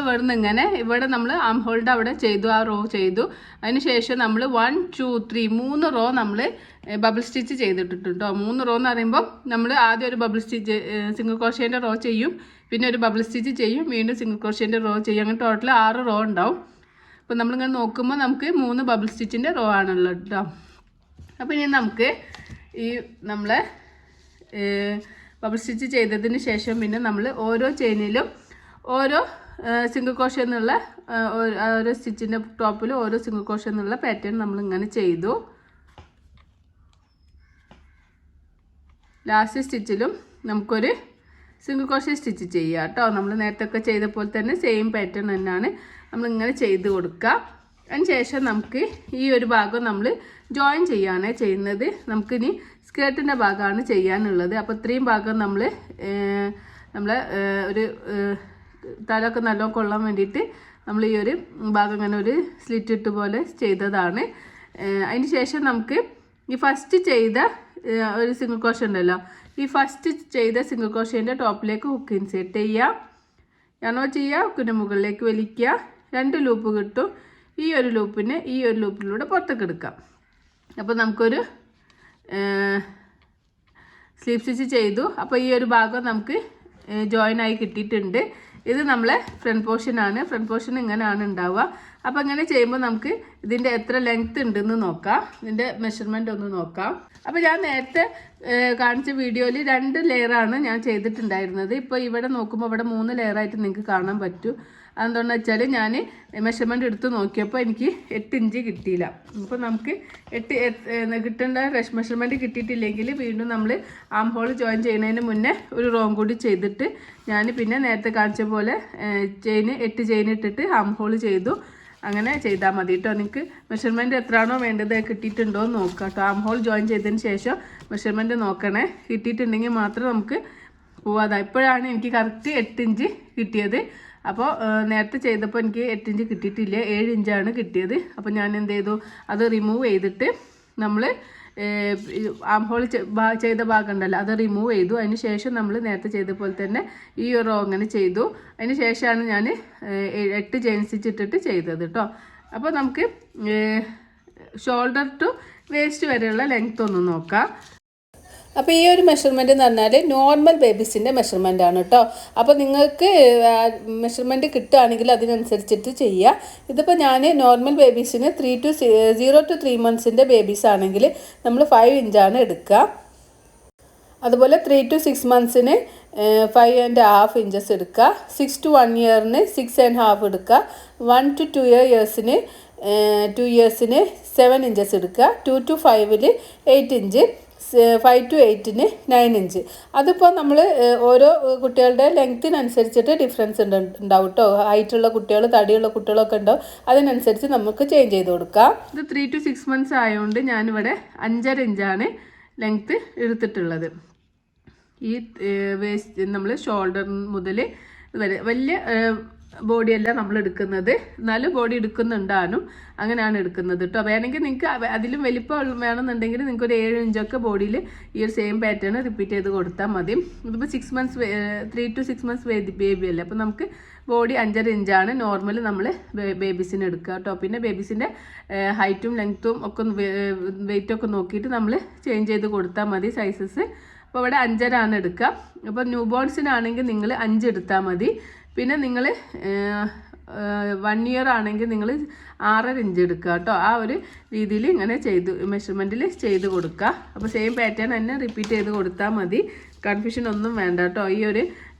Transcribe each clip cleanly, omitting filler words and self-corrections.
ഇവിടുന്ന് ഇങ്ങനെ ഇവിടെ നമ്മൾ ആം ഹോളിൻ്റെ അവിടെ ചെയ്തു, ആ റോ ചെയ്തു. അതിന് ശേഷം നമ്മൾ 1 2 3 3 റോ നമ്മൾ ബബിൾ സ്റ്റിച്ച് ചെയ്തിട്ടുണ്ട് കേട്ടോ. 3 റോ എന്ന് പറയുമ്പോൾ നമ്മൾ ആദ്യം ഒരു ബബിൾ സ്റ്റിച്ച് സിംഗിൾ ക്രോഷേൻ്റെ റോ ചെയ്യും, പിന്നെ ഒരു ബബിൾ സ്റ്റിച്ച് ചെയ്യും, വീണ്ടും സിംഗിൾ ക്രോഷേൻ്റെ റോ ചെയ്യും. അങ്ങനെ ടോട്ടൽ 6 റോ ഉണ്ടാവും. അപ്പോൾ നമ്മളിങ്ങനെ നോക്കുമ്പോൾ നമുക്ക് 3 ബബിൾ സ്റ്റിച്ചിൻ്റെ റോ ആണുള്ളത് കേട്ടോ. അപ്പോൾ ഇനി നമുക്ക് ഈ നമ്മളെ ബബിൾ സ്റ്റിച്ച് ചെയ്തതിന് ശേഷം പിന്നെ നമ്മൾ ഓരോ ചെയിനിലും ഓരോ സിംഗിൾ ക്രോഷേ എന്നുള്ള ഓരോ സ്റ്റിച്ചിൻ്റെ ടോപ്പിൽ ഓരോ സിംഗിൾ ക്രോഷേ എന്നുള്ള പാറ്റേൺ നമ്മളിങ്ങനെ ചെയ്തു. ലാസ്റ്റ് സ്റ്റിച്ചിലും നമുക്കൊരു സിംഗിൾ ക്രോഷേ സ്റ്റിച്ച് ചെയ്യുക കേട്ടോ. നമ്മൾ നേരത്തെ ഒക്കെ ചെയ്ത പോലെ തന്നെ സെയിം പാറ്റേൺ തന്നെയാണ് നമ്മളിങ്ങനെ ചെയ്ത് കൊടുക്കുക. അതിന് ശേഷം നമുക്ക് ഈ ഒരു ഭാഗം നമ്മൾ ജോയിൻ ചെയ്യാണ് ചെയ്യുന്നത്. നമുക്കിനി സ്കേർട്ടിൻ്റെ ഭാഗമാണ് ചെയ്യാനുള്ളത്. അപ്പോൾ ഇത്രയും ഭാഗം നമ്മൾ ഒരു തലമൊക്കെ നല്ലോണം കൊള്ളാൻ വേണ്ടിയിട്ട് നമ്മൾ ഈ ഒരു ഭാഗം ഇങ്ങനെ ഒരു സ്ലിറ്റ് ഇട്ട് പോലെ ചെയ്തതാണ്. അതിന് ശേഷം നമുക്ക് ഈ ഫസ്റ്റ് ചെയ്ത ഒരു സിംഗിൾ ക്രോഷേ ഉണ്ടല്ലോ, ഈ ഫസ്റ്റ് ചെയ്ത സിംഗിൾ ക്രോഷേൻ്റെ ടോപ്പിലേക്ക് ഹുക്ക് ഇൻസേർട്ട് ചെയ്യുക. യാണോ ചെയ്യുക, ഹുക്കിൻ്റെ മുകളിലേക്ക് വലിക്കുക, 2 ലൂപ്പ് കിട്ടും. ഈ ഒരു ലൂപ്പിനെ ഈ ഒരു ലൂപ്പിലൂടെ പുറത്തേക്ക് എടുക്കാം. അപ്പോൾ നമുക്കൊരു സ്ലീവ് സ്റ്റിച്ച് ചെയ്തു. അപ്പോൾ ഈ ഒരു ഭാഗം നമുക്ക് ജോയിനായി കിട്ടിയിട്ടുണ്ട്. ഇത് നമ്മളെ ഫ്രണ്ട് പോർഷനാണ്. ഫ്രണ്ട് പോർഷൻ ഇങ്ങനെയാണ് ഉണ്ടാവുക. അപ്പോൾ ഇങ്ങനെ ചെയ്യുമ്പോൾ നമുക്ക് ഇതിൻ്റെ എത്ര ലെങ്ത്ത് ഉണ്ടെന്ന് നോക്കാം, ഇതിൻ്റെ മെഷർമെൻ്റ് ഒന്ന് നോക്കാം. അപ്പോൾ ഞാൻ നേരത്തെ കാണിച്ച വീഡിയോയിൽ 2 ലെയറാണ് ഞാൻ ചെയ്തിട്ടുണ്ടായിരുന്നത്. ഇപ്പോൾ ഇവിടെ നോക്കുമ്പോൾ ഇവിടെ 3 ലെയറായിട്ട് നിങ്ങൾക്ക് കാണാൻ പറ്റും. അതെന്താണെന്ന് വെച്ചാൽ ഞാൻ മെഷർമെൻറ്റ് എടുത്ത് നോക്കിയപ്പോൾ എനിക്ക് 8 ഇഞ്ച് കിട്ടിയില്ല. അപ്പോൾ നമുക്ക് കിട്ടേണ്ട മെഷർമെൻറ്റ് കിട്ടിയിട്ടില്ലെങ്കിൽ വീണ്ടും നമ്മൾ ആം ഹോൾ ജോയിൻ ചെയ്യുന്നതിന് മുന്നേ ഒരു റോം കൂടി ചെയ്തിട്ട് ഞാൻ പിന്നെ നേരത്തെ കാണിച്ച പോലെ 8 ചെയിൻ ഇട്ടിട്ട് ആം ഹോൾ ചെയ്തു. അങ്ങനെ ചെയ്താൽ മതി കേട്ടോ. നിങ്ങൾക്ക് മെഷർമെൻറ്റ് എത്രയാണോ വേണ്ടത് കിട്ടിയിട്ടുണ്ടോ എന്ന് നോക്കാം കേട്ടോ. ആം ഹോൾ ജോയിൻ ചെയ്തതിന് ശേഷം മെഷർമെൻറ്റ് നോക്കണേ. കിട്ടിയിട്ടുണ്ടെങ്കിൽ മാത്രം നമുക്ക് പോവാതെ. ഇപ്പോഴാണ് എനിക്ക് കറക്റ്റ് 8 ഇഞ്ച് കിട്ടിയത്. അപ്പോൾ നേരത്തെ ചെയ്തപ്പോൾ എനിക്ക് 8 ഇഞ്ച് കിട്ടിയിട്ടില്ല, 7 ഇഞ്ചാണ് കിട്ടിയത്. അപ്പോൾ ഞാൻ എന്ത് ചെയ്തു, അത് റിമൂവ് ചെയ്തിട്ട് നമ്മൾ ആം ഹോൾ ചെയ്ത ഭാഗം ഉണ്ടല്ലോ അത് റിമൂവ് ചെയ്തു. അതിന് ശേഷം നമ്മൾ നേരത്തെ ചെയ്ത പോലെ തന്നെ ഈ ഒരു റോ അങ്ങനെ ചെയ്തു. അതിന് ശേഷമാണ് ഞാൻ 8 ചെയിൻ സ്റ്റിച്ച് ഇട്ടിട്ട് ചെയ്തത് കേട്ടോ. അപ്പോൾ നമുക്ക് ഷോൾഡർ ടു വേസ്റ്റ് വരെയുള്ള ലെങ്ത് ഒന്ന് നോക്കാം. അപ്പോൾ ഈ ഒരു മെഷർമെൻറ്റ് എന്ന് പറഞ്ഞാൽ നോർമൽ ബേബീസിൻ്റെ മെഷർമെൻ്റ് ആണ് കേട്ടോ. അപ്പോൾ നിങ്ങൾക്ക് മെഷർമെൻറ്റ് കിട്ടുകയാണെങ്കിൽ അതിനനുസരിച്ചിട്ട് ചെയ്യുക. ഇതിപ്പോൾ ഞാൻ നോർമൽ ബേബീസിന് 0 to 3 months ബേബീസ് ആണെങ്കിൽ നമ്മൾ 5 ഇഞ്ചാണ് എടുക്കുക. അതുപോലെ 3 to 6 months 5.5 inches എടുക്കുക. 6 to 1 year 6.5 എടുക്കുക. 1 to 2 years 2 years 7 inches എടുക്കുക. 2 to 5 8 inch, 5 to 8 9 inch. അതിപ്പോൾ നമ്മൾ ഓരോ കുട്ടികളുടെ ലെങ്ത്തിനനുസരിച്ചിട്ട് ഡിഫറൻസ് ഉണ്ടാവും കേട്ടോ. ഹൈറ്റുള്ള കുട്ടികൾ, തടിയുള്ള കുട്ടികളൊക്കെ ഉണ്ടാവും. അതിനനുസരിച്ച് നമുക്ക് ചേഞ്ച് ചെയ്ത് കൊടുക്കാം. ഇത് 3 to 6 months ആയതുകൊണ്ട് ഞാനിവിടെ 5.5 ഇഞ്ചാണ് ലെങ്ത്ത് എടുത്തിട്ടുള്ളത്. ഈ വേസ്റ്റ് നമ്മൾ ഷോൾഡർ മുതൽ വരെ വലിയ ബോഡിയല്ല നമ്മൾ എടുക്കുന്നത്, എന്നാലും ബോഡി എടുക്കുന്നുണ്ടാനും അങ്ങനെയാണ് എടുക്കുന്നത് കേട്ടോ. വേണമെങ്കിൽ നിങ്ങൾക്ക് അതിലും വലിപ്പം വേണമെന്നുണ്ടെങ്കിൽ നിങ്ങൾക്ക് ഒരു 7 ഇഞ്ചൊക്കെ ബോഡിയിൽ ഈ ഒരു സെയിം പാറ്റേൺ റിപ്പീറ്റ് ചെയ്ത് കൊടുത്താൽ മതി. ഇതിപ്പോൾ 3 to 6 months ബേബി അല്ലേ. അപ്പോൾ നമുക്ക് ബോഡി 5.5 ഇഞ്ചാണ് നോർമൽ നമ്മൾ ബേബീസിന് എടുക്കുക കേട്ടോ. പിന്നെ ബേബീസിൻ്റെ ഹൈറ്റും ലെങ്ത്തും ഒക്കെ വെയിറ്റൊക്കെ നോക്കിയിട്ട് നമ്മൾ ചേഞ്ച് ചെയ്ത് കൊടുത്താൽ മതി സൈസസ്. അപ്പോൾ ഇവിടെ 5.5 എടുക്കുക. അപ്പോൾ ന്യൂ ബോൺസിനാണെങ്കിൽ നിങ്ങൾ 5 എടുത്താൽ മതി. പിന്നെ നിങ്ങൾ 1 year ആണെങ്കിൽ നിങ്ങൾ 6.5 ഇഞ്ച് എടുക്കുക കേട്ടോ. ആ ഒരു രീതിയിൽ ഇങ്ങനെ മെഷർമെൻറ്റിൽ ചെയ്ത് കൊടുക്കുക. അപ്പോൾ സെയിം പാറ്റേൺ തന്നെ റിപ്പീറ്റ് ചെയ്ത് കൊടുത്താൽ മതി. കൺഫ്യൂഷൻ ഒന്നും വേണ്ട കേട്ടോ. ഈ ഒരു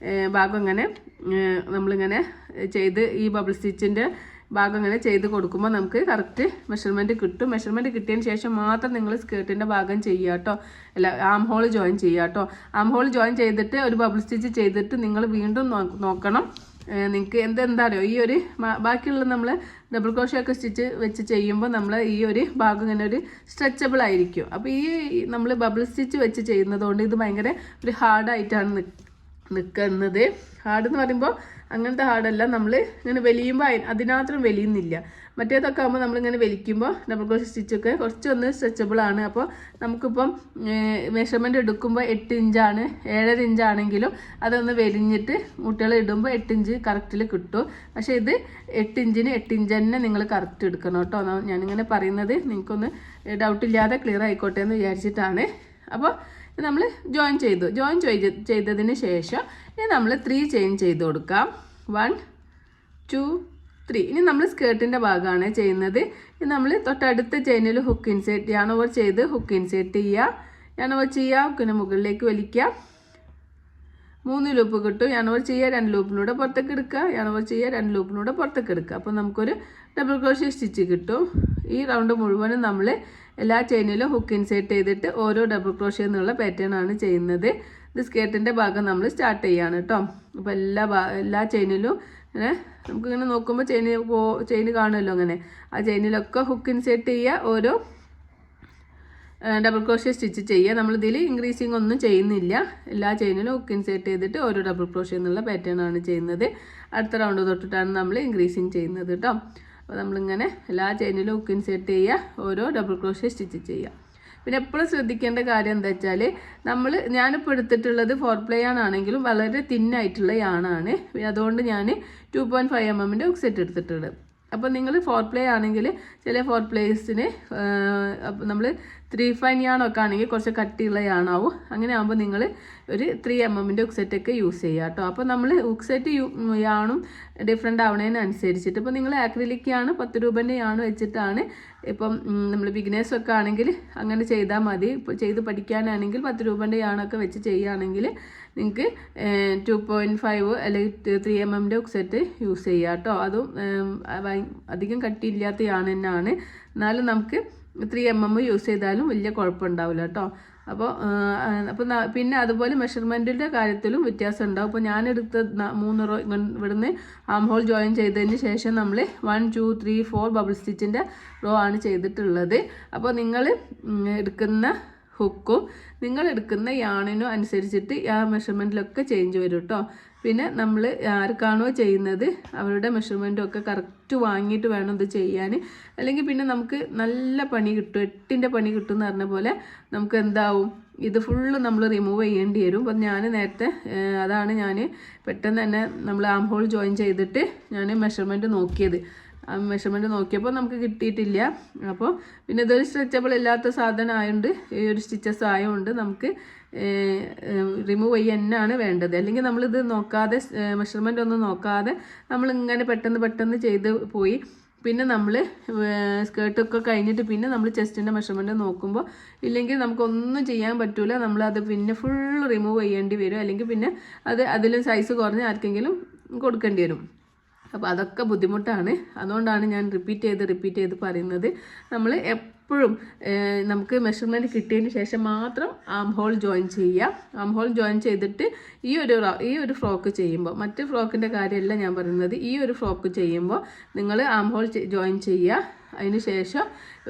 ഭാഗം ഇങ്ങനെ നമ്മളിങ്ങനെ ചെയ്ത് ഈ ബബിൾ സ്റ്റിച്ചിൻ്റെ ഭാഗം ഇങ്ങനെ ചെയ്ത് കൊടുക്കുമ്പോൾ നമുക്ക് കറക്റ്റ് മെഷർമെൻറ്റ് കിട്ടും. മെഷർമെൻറ്റ് കിട്ടിയതിന് ശേഷം മാത്രം നിങ്ങൾ സ്കേർട്ടിൻ്റെ ഭാഗം ചെയ്യുക കേട്ടോ. അല്ല, ആം ഹോൾ ജോയിൻ ചെയ്യുക കേട്ടോ. ആം ഹോൾ ജോയിൻ ചെയ്തിട്ട് ഒരു ബബിൾ സ്റ്റിച്ച് ചെയ്തിട്ട് നിങ്ങൾ വീണ്ടും നോക്കണം. നിങ്ങൾക്ക് എന്താ അറിയോ, ഈ ഒരു ബാക്കിയുള്ള നമ്മൾ ഡബിൾ ക്രോഷേ ഒക്കെ സ്റ്റിച്ച് വെച്ച് ചെയ്യുമ്പോൾ നമ്മൾ ഈ ഒരു ഭാഗം ഇങ്ങനെ ഒരു സ്ട്രെച്ചബിൾ ആയിരിക്കും. അപ്പോൾ ഈ നമ്മൾ ബബിൾ സ്റ്റിച്ച് വെച്ച് ചെയ്യുന്നതുകൊണ്ട് ഇത് ഭയങ്കര ഒരു ഹാർഡായിട്ടാണ് നിൽക്കുന്നത്. ഹാർഡ് എന്ന് പറയുമ്പോൾ അങ്ങനത്തെ ഹാർഡല്ല, നമ്മൾ ഇങ്ങനെ വലിയുമ്പോൾ അതിനാത്രം വലിയുന്നില്ല. മറ്റേതൊക്കെ ആകുമ്പോൾ നമ്മളിങ്ങനെ വലിക്കുമ്പോൾ ഡബിൾ ക്രോഷേ സ്റ്റിച്ചൊക്കെ കുറച്ചൊന്ന് സ്ട്രെച്ചബിളാണ്. അപ്പോൾ നമുക്കിപ്പം മെഷർമെൻറ്റ് എടുക്കുമ്പോൾ 8 ഇഞ്ചാണ്, 7.5 ഇഞ്ചാണെങ്കിലും അതൊന്ന് വലിഞ്ഞിട്ട് മുട്ടുകൾ ഇടുമ്പോൾ 8 ഇഞ്ച് കറക്റ്റിൽ കിട്ടും. പക്ഷേ ഇത് 8 ഇഞ്ചിന് 8 ഇഞ്ച് തന്നെ നിങ്ങൾ കറക്റ്റ് എടുക്കണം കേട്ടോ. ഞാനിങ്ങനെ പറയുന്നത് നിങ്ങൾക്കൊന്ന് ഡൗട്ടില്ലാതെ ക്ലിയർ ആയിക്കോട്ടെ എന്ന് വിചാരിച്ചിട്ടാണ്. അപ്പോൾ നമ്മൾ ജോയിൻ ചെയ്തതിന് ശേഷം ഇനി നമ്മൾ 3 ചെയിൻ ചെയ്ത് കൊടുക്കാം. 1 2 3. ഇനി നമ്മൾ സ്കേർട്ടിൻ്റെ ഭാഗമാണ് ചെയ്യുന്നത്. ഇനി നമ്മൾ തൊട്ടടുത്ത ചെയിനിൽ ഹുക്ക് ഇൻസേർട്ട് യാൺ ഓവർ ചെയ്ത് ഹുക്ക് ഇൻസേർട്ട് ചെയ്യുക. യാൺ ഓവർ ചെയ്യുക, ഹുക്കിന് മുകളിലേക്ക് വലിക്കുക. 3 ലൂപ്പ് കിട്ടും. യാൺ ഓവർ ചെയ്യുക, 2 ലൂപ്പിലൂടെ പുറത്തേക്ക് എടുക്കുക. യാൺ ഓവർ ചെയ്യുക, 2 ലൂപ്പിലൂടെ പുറത്തേക്ക് എടുക്കുക. അപ്പോൾ നമുക്കൊരു ഡബിൾ ക്രോഷേ സ്റ്റിച്ച് കിട്ടും. ഈ റൗണ്ട് മുഴുവനും നമ്മൾ എല്ലാ ചെയിനിലും ഹുക്ക് ഇൻസേർട്ട് ചെയ്തിട്ട് ഓരോ ഡബിൾ ക്രോഷേ എന്നുള്ള പാറ്റേൺ ആണ് ചെയ്യുന്നത്. ഇത് സ്കേർട്ടിൻ്റെ ഭാഗം നമ്മൾ സ്റ്റാർട്ട് ചെയ്യാണ് കേട്ടോ. അപ്പോൾ എല്ലാ ചെയിനിലും ഇങ്ങനെ നമുക്കിങ്ങനെ നോക്കുമ്പോൾ ചെയിൻ കാണുമല്ലോ, അങ്ങനെ ആ ചെയിനിലൊക്കെ ഹുക്ക് ഇൻസേർട്ട് ചെയ്യുക, ഓരോ ഡബിൾ ക്രോഷേ സ്റ്റിച്ച് ചെയ്യുക. നമ്മളിതിൽ ഇൻക്രീസിങ് ഒന്നും ചെയ്യുന്നില്ല. എല്ലാ ചെയിനിലും ഹുക്ക് ഇൻസേർട്ട് ചെയ്തിട്ട് ഓരോ ഡബിൾ ക്രോഷേ എന്നുള്ള പാറ്റേൺ ആണ് ചെയ്യുന്നത്. അടുത്ത റൗണ്ട് തൊട്ടിട്ടാണ് നമ്മൾ ഇൻക്രീസിങ് ചെയ്യുന്നത് കേട്ടോ. അപ്പോൾ നമ്മളിങ്ങനെ എല്ലാ ചെയിനിലും ഹുക്ക് ഇൻസേർട്ട് ചെയ്യുക, ഓരോ ഡബിൾ ക്രോഷേ സ്റ്റിച്ച് ചെയ്യുക. പിന്നെ എപ്പോഴും ശ്രദ്ധിക്കേണ്ട കാര്യം എന്താ വെച്ചാൽ ഞാനിപ്പോൾ എടുത്തിട്ടുള്ളത് 4 പ്ലേ ആണെങ്കിലും വളരെ തിന്നായിട്ടുള്ള യാണാണ്. അതുകൊണ്ട് ഞാൻ 2.5 mm ഹുക്ക് സെറ്റ് എടുത്തിട്ടുണ്ട്. അപ്പോൾ നിങ്ങൾ 4 പ്ലേ ആണെങ്കിൽ ചില 4 പ്ലേസിന് നമ്മൾ 3 ഫൈൻ യാണൊക്കെ ആണെങ്കിൽ കുറച്ച് കട്ടിയുള്ള യാണാവും. അങ്ങനെ ആകുമ്പോൾ നിങ്ങൾ ഒരു 3 mm ഹുക്ക് സെറ്റൊക്കെ യൂസ് ചെയ്യുക കേട്ടോ. അപ്പോൾ നമ്മൾ ഹുക്ക് സെറ്റ് യാണും ഡിഫറെൻ്റ് ആവണതിനനുസരിച്ചിട്ട് ഇപ്പോൾ നിങ്ങൾ ആക്രിലിക് യാണ് 10 രൂപേൻ്റെ യാണ് വെച്ചിട്ടാണ് ഇപ്പം നമ്മൾ ബിഗിനേഴ്സൊക്കെ ആണെങ്കിൽ അങ്ങനെ ചെയ്താൽ മതി. ഇപ്പോൾ ചെയ്ത് പഠിക്കാനാണെങ്കിൽ 10 രൂപേൻ്റെ യാണൊക്കെ വെച്ച് ചെയ്യുകയാണെങ്കിൽ നിങ്ങൾക്ക് 2.5 അല്ലെങ്കിൽ 3 mm ഹുക്ക് സെറ്റ് യൂസ് ചെയ്യുക കേട്ടോ. അതും അധികം കട്ടിയില്ലാത്ത യാണ് തന്നെയാണ്. എന്നാലും നമുക്ക് 3 mm യൂസ് ചെയ്താലും വലിയ കുഴപ്പമുണ്ടാവില്ല കേട്ടോ. അപ്പോൾ പിന്നെ അതുപോലെ മെഷർമെൻറ്റിൻ്റെ കാര്യത്തിലും വ്യത്യാസം ഉണ്ടാവും. ഇപ്പോൾ ഞാനെടുത്ത 3 റോ ഇവിടുന്ന് ആം ഹോൾ ജോയിൻ ചെയ്തതിന് ശേഷം നമ്മൾ 1 2 3 4 ബബിൾ സ്റ്റിച്ചിൻ്റെ റോ ആണ് ചെയ്തിട്ടുള്ളത്. അപ്പോൾ നിങ്ങൾ എടുക്കുന്ന ഹുക്കും നിങ്ങൾ എടുക്കുന്ന യാണിനും അനുസരിച്ചിട്ട് ആ മെഷർമെൻറ്റിലൊക്കെ ചേഞ്ച് വരും കേട്ടോ. പിന്നെ നമ്മൾ ആർക്കാണോ ചെയ്യുന്നത് അവരുടെ മെഷർമെൻറ്റും ഒക്കെ കറക്റ്റ് വാങ്ങിയിട്ട് വേണം ഇത് ചെയ്യാൻ. അല്ലെങ്കിൽ പിന്നെ നമുക്ക് നല്ല പണി കിട്ടും, 8ൻ്റെ പണി കിട്ടും എന്ന് പറഞ്ഞ പോലെ നമുക്ക് എന്താവും, ഇത് ഫുള്ള് നമ്മൾ റിമൂവ് ചെയ്യേണ്ടി വരും. അപ്പം ഞാൻ നേരത്തെ അതാണ് ഞാൻ പെട്ടെന്ന് തന്നെ നമ്മൾ ആം ഹോൾ ജോയിൻ ചെയ്തിട്ട് ഞാൻ മെഷർമെൻറ്റ് നോക്കിയത്. മെഷർമെൻറ്റ് നോക്കിയപ്പോൾ നമുക്ക് കിട്ടിയിട്ടില്ല. അപ്പോൾ പിന്നെ ഇതൊരു സ്ട്രെച്ചബിൾ ഇല്ലാത്ത സാധനം ആയതുകൊണ്ട് ഈ ഒരു സ്റ്റിച്ചസ് ആയതുകൊണ്ട് നമുക്ക് റിമൂവ് ചെയ്യാൻ തന്നെയാണ് വേണ്ടത്. അല്ലെങ്കിൽ നമ്മളിത് നോക്കാതെ മെഷർമെൻ്റ് ഒന്നും നോക്കാതെ നമ്മളിങ്ങനെ പെട്ടെന്ന് ചെയ്ത് പോയി പിന്നെ നമ്മൾ സ്കേർട്ടൊക്കെ കഴിഞ്ഞിട്ട് പിന്നെ നമ്മൾ ചെസ്റ്റിൻ്റെ മെഷർമെൻറ്റ് നോക്കുമ്പോൾ ഇല്ലെങ്കിൽ നമുക്കൊന്നും ചെയ്യാൻ പറ്റില്ല. നമ്മളത് പിന്നെ ഫുൾ റിമൂവ് ചെയ്യേണ്ടി വരും. അല്ലെങ്കിൽ പിന്നെ അതിലും സൈസ് കുറഞ്ഞ് ആർക്കെങ്കിലും കൊടുക്കേണ്ടി വരും. അപ്പോൾ അതൊക്കെ ബുദ്ധിമുട്ടാണ്. അതുകൊണ്ടാണ് ഞാൻ റിപ്പീറ്റ് ചെയ്ത് പറയുന്നത്. നമ്മൾ എപ്പോഴും നമുക്ക് മെഷർമെൻറ്റ് കിട്ടിയതിന് ശേഷം മാത്രം ആം ഹോൾ ജോയിൻ ചെയ്യുക. ആം ഹോൾ ജോയിൻ ചെയ്തിട്ട് ഈ ഒരു ഫ്രോക്ക് ചെയ്യുമ്പോൾ, മറ്റ് ഫ്രോക്കിൻ്റെ കാര്യമല്ല ഞാൻ പറയുന്നത്, ഈ ഒരു ഫ്രോക്ക് ചെയ്യുമ്പോൾ നിങ്ങൾ ആം ഹോൾ ജോയിൻ ചെയ്യുക. അതിന് ശേഷം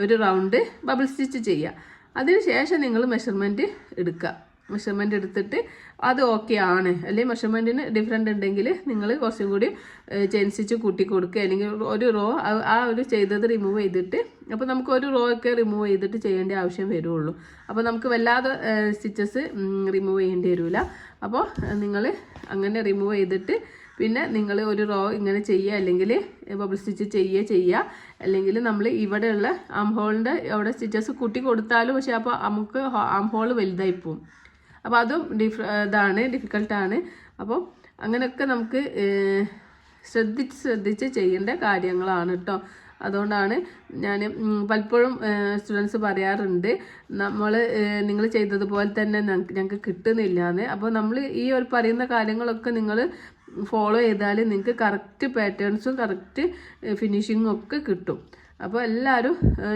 ഒരു റൗണ്ട് ബബിൾ സ്റ്റിച്ച് ചെയ്യുക. അതിന് ശേഷം നിങ്ങൾ മെഷർമെൻറ്റ് എടുക്കുക. മെഷർമെൻറ്റ് എടുത്തിട്ട് അത് ഓക്കെ ആണ്, അല്ലെങ്കിൽ മെഷർമെൻറ്റിന് ഡിഫറെൻ്റ് ഉണ്ടെങ്കിൽ നിങ്ങൾ കുറച്ചും കൂടി ചെയിൻ സ്റ്റിച്ച് കൂട്ടി കൊടുക്കുക. അല്ലെങ്കിൽ ഒരു റോ ആ ഒരു ചെയ്തത് റിമൂവ് ചെയ്തിട്ട്, അപ്പോൾ നമുക്ക് ഒരു റോ ഒക്കെ റിമൂവ് ചെയ്തിട്ട് ചെയ്യേണ്ട ആവശ്യം വരുള്ളൂ. അപ്പോൾ നമുക്ക് വല്ലാതെ സ്റ്റിച്ചസ് റിമൂവ് ചെയ്യേണ്ടി വരില്ല. അപ്പോൾ നിങ്ങൾ അങ്ങനെ റിമൂവ് ചെയ്തിട്ട് പിന്നെ നിങ്ങൾ ഒരു റോ ഇങ്ങനെ ചെയ്യുക, അല്ലെങ്കിൽ ബബിൾ സ്റ്റിച്ച് ചെയ്യുക. അല്ലെങ്കിൽ നമ്മൾ ഇവിടെയുള്ള ആം ഹോളിൻ്റെ അവിടെ സ്റ്റിച്ചസ് കൂട്ടി കൊടുത്താലും പക്ഷേ അപ്പോൾ നമുക്ക് ആം ഹോൾ വലുതായി പോവും. അപ്പോൾ അതും ഡിഫിക്കൽട്ടാണ്. അപ്പോൾ അങ്ങനെയൊക്കെ നമുക്ക് ശ്രദ്ധിച്ച് ചെയ്യേണ്ട കാര്യങ്ങളാണ് കേട്ടോ. അതുകൊണ്ടാണ് ഞാൻ പലപ്പോഴും സ്റ്റുഡൻസ് പറയാറുണ്ട്, നിങ്ങൾ ചെയ്തതുപോലെ തന്നെ ഞങ്ങൾക്ക് കിട്ടുന്നില്ല എന്ന്. അപ്പോൾ നമ്മൾ ഈ ഒരു പറയുന്ന കാര്യങ്ങളൊക്കെ നിങ്ങൾ ഫോളോ ചെയ്താൽ നിങ്ങൾക്ക് കറക്റ്റ് പാറ്റേൺസും കറക്റ്റ് ഫിനിഷിങ്ങും ഒക്കെ കിട്ടും. അപ്പോൾ എല്ലാവരും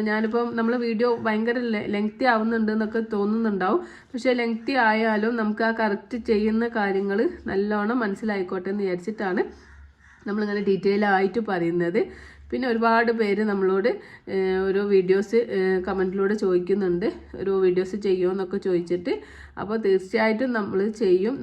ഞാനിപ്പം നമ്മൾ വീഡിയോ ഭയങ്കര ലെങ്തി ആവുന്നുണ്ട് എന്നൊക്കെ തോന്നുന്നുണ്ടാവും. പക്ഷേ ലെങ്തി ആയാലും നമുക്ക് ആ കറക്റ്റ് ചെയ്യുന്ന കാര്യങ്ങൾ നല്ലോണം മനസ്സിലായിക്കോട്ടെ എന്ന് വിചാരിച്ചിട്ടാണ് നമ്മളിങ്ങനെ ഡീറ്റെയിൽ ആയിട്ട് പറയുന്നത്. പിന്നെ ഒരുപാട് പേര് നമ്മളോട് ഓരോ വീഡിയോസ് കമൻറ്റിലൂടെ ചോദിക്കുന്നുണ്ട്, ഓരോ വീഡിയോസ് ചെയ്യുമോ എന്നൊക്കെ ചോദിച്ചിട്ട്. അപ്പോൾ തീർച്ചയായിട്ടും നമ്മൾ ചെയ്യും.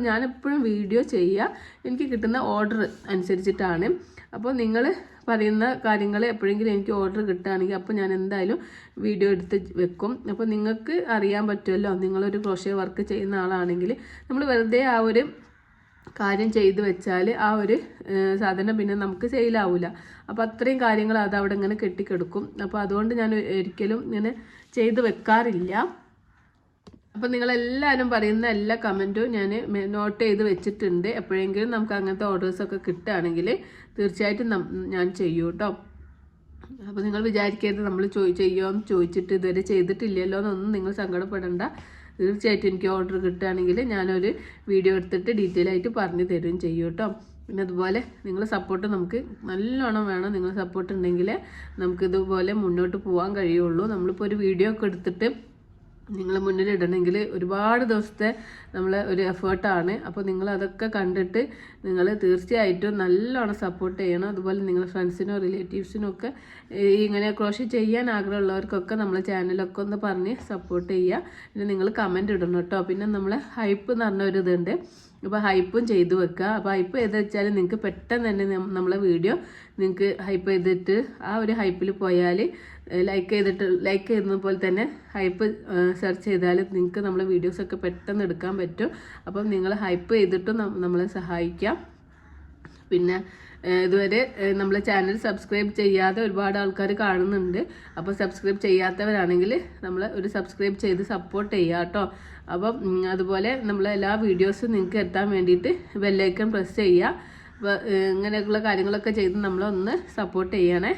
ഞാനെപ്പോഴും വീഡിയോ ചെയ്യുക എനിക്ക് കിട്ടുന്ന ഓർഡർ അനുസരിച്ചിട്ടാണ്. അപ്പോൾ നിങ്ങൾ പറയുന്ന കാര്യങ്ങൾ എപ്പോഴെങ്കിലും എനിക്ക് ഓർഡർ കിട്ടുകയാണെങ്കിൽ അപ്പോൾ ഞാൻ എന്തായാലും വീഡിയോ എടുത്ത് വെക്കും. അപ്പോൾ നിങ്ങൾക്ക് അറിയാൻ പറ്റുമല്ലോ, നിങ്ങളൊരു ക്രോഷ്യ വർക്ക് ചെയ്യുന്ന ആളാണെങ്കിൽ നമ്മൾ വെറുതെ ആ ഒരു കാര്യം ചെയ്തു വെച്ചാൽ ആ ഒരു സാധനം പിന്നെ നമുക്ക് സെയിലാവില്ല. അപ്പോൾ അത്രയും കാര്യങ്ങൾ അത് അവിടെ ഇങ്ങനെ കെട്ടിക്കെടുക്കും. അപ്പോൾ അതുകൊണ്ട് ഞാൻ ഒരിക്കലും ഇങ്ങനെ ചെയ്ത് വെക്കാറില്ല. അപ്പോൾ നിങ്ങളെല്ലാവരും പറയുന്ന എല്ലാ കമൻറ്റും ഞാൻ നോട്ട് ചെയ്ത് വെച്ചിട്ടുണ്ട്. എപ്പോഴെങ്കിലും നമുക്ക് അങ്ങനത്തെ ഓർഡേഴ്സൊക്കെ കിട്ടുകയാണെങ്കിൽ തീർച്ചയായിട്ടും ഞാൻ ചെയ്യും കേട്ടോ. അപ്പോൾ നിങ്ങൾ വിചാരിക്കരുത് നമ്മൾ ചെയ്യുമോയെന്ന് ചോദിച്ചിട്ട് ഇതുവരെ ചെയ്തിട്ടില്ലല്ലോ എന്നൊന്നും നിങ്ങൾ സങ്കടപ്പെടേണ്ട. തീർച്ചയായിട്ടും എനിക്ക് ഓർഡർ കിട്ടുകയാണെങ്കിൽ ഞാനൊരു വീഡിയോ എടുത്തിട്ട് ഡീറ്റെയിൽ ആയിട്ട് പറഞ്ഞു തരുകയും ചെയ്യും കേട്ടോ. പിന്നെ അതുപോലെ നിങ്ങളുടെ സപ്പോർട്ട് നമുക്ക് നല്ലോണം വേണം. നിങ്ങളുടെ സപ്പോർട്ട് ഉണ്ടെങ്കിൽ നമുക്കിതുപോലെ മുന്നോട്ട് പോകാൻ കഴിയുള്ളൂ. നമ്മളിപ്പോൾ ഒരു വീഡിയോ ഒക്കെ എടുത്തിട്ട് നിങ്ങൾ മുന്നിലിടണമെങ്കിൽ ഒരുപാട് ദിവസത്തെ ഒരു എഫേർട്ടാണ്. അപ്പോൾ നിങ്ങളതൊക്കെ കണ്ടിട്ട് നിങ്ങൾ തീർച്ചയായിട്ടും നല്ലോണം സപ്പോർട്ട് ചെയ്യണം. അതുപോലെ നിങ്ങളുടെ ഫ്രണ്ട്സിനോ റിലേറ്റീവ്സിനോ ഒക്കെ ഇങ്ങനെ ക്രോഷ്യ ചെയ്യാൻ ആഗ്രഹമുള്ളവർക്കൊക്കെ നമ്മളെ ചാനലൊക്കെ ഒന്ന് പറഞ്ഞ് സപ്പോർട്ട് ചെയ്യുക. പിന്നെ നിങ്ങൾ കമൻറ്റ് ഇടണം കേട്ടോ. പിന്നെ നമ്മളെ ഹൈപ്പ് എന്ന് പറഞ്ഞൊരിതുണ്ട്. അപ്പോൾ ഹൈപ്പും ചെയ്തു വെക്കുക. അപ്പോൾ ഹൈപ്പ് ചെയ്ത് വെച്ചാൽ നിങ്ങൾക്ക് പെട്ടെന്ന് തന്നെ നമ്മളെ വീഡിയോ നിങ്ങൾക്ക് ഹൈപ്പ് ചെയ്തിട്ട് ആ ഒരു ഹൈപ്പിൽ പോയാൽ ലൈക്ക് ചെയ്യുന്ന പോലെ തന്നെ ഹൈപ്പ് സെർച്ച് ചെയ്താൽ നിങ്ങൾക്ക് നമ്മളെ വീഡിയോസൊക്കെ പെട്ടെന്ന് എടുക്കാൻ പറ്റും. അപ്പം നിങ്ങൾ ഹൈപ്പ് ചെയ്തിട്ടും നമ്മളെ സഹായിക്കാം. പിന്നെ ഇതുവരെ നമ്മളെ ചാനൽ സബ്സ്ക്രൈബ് ചെയ്യാതെ ഒരുപാട് ആൾക്കാർ കാണുന്നുണ്ട്. അപ്പോൾ സബ്സ്ക്രൈബ് ചെയ്യാത്തവരാണെങ്കിൽ നമ്മൾ ഒരു സബ്സ്ക്രൈബ് ചെയ്ത് സപ്പോർട്ട് ചെയ്യുക കേട്ടോ. അപ്പം അതുപോലെ എല്ലാ വീഡിയോസും നിങ്ങൾക്ക് എത്താൻ വേണ്ടിയിട്ട് ബെല്ലൈക്കൺ പ്രസ് ചെയ്യുക. അപ്പോൾ ഇങ്ങനെയൊക്കെയുള്ള കാര്യങ്ങളൊക്കെ ചെയ്ത് നമ്മളൊന്ന് സപ്പോർട്ട് ചെയ്യണേ.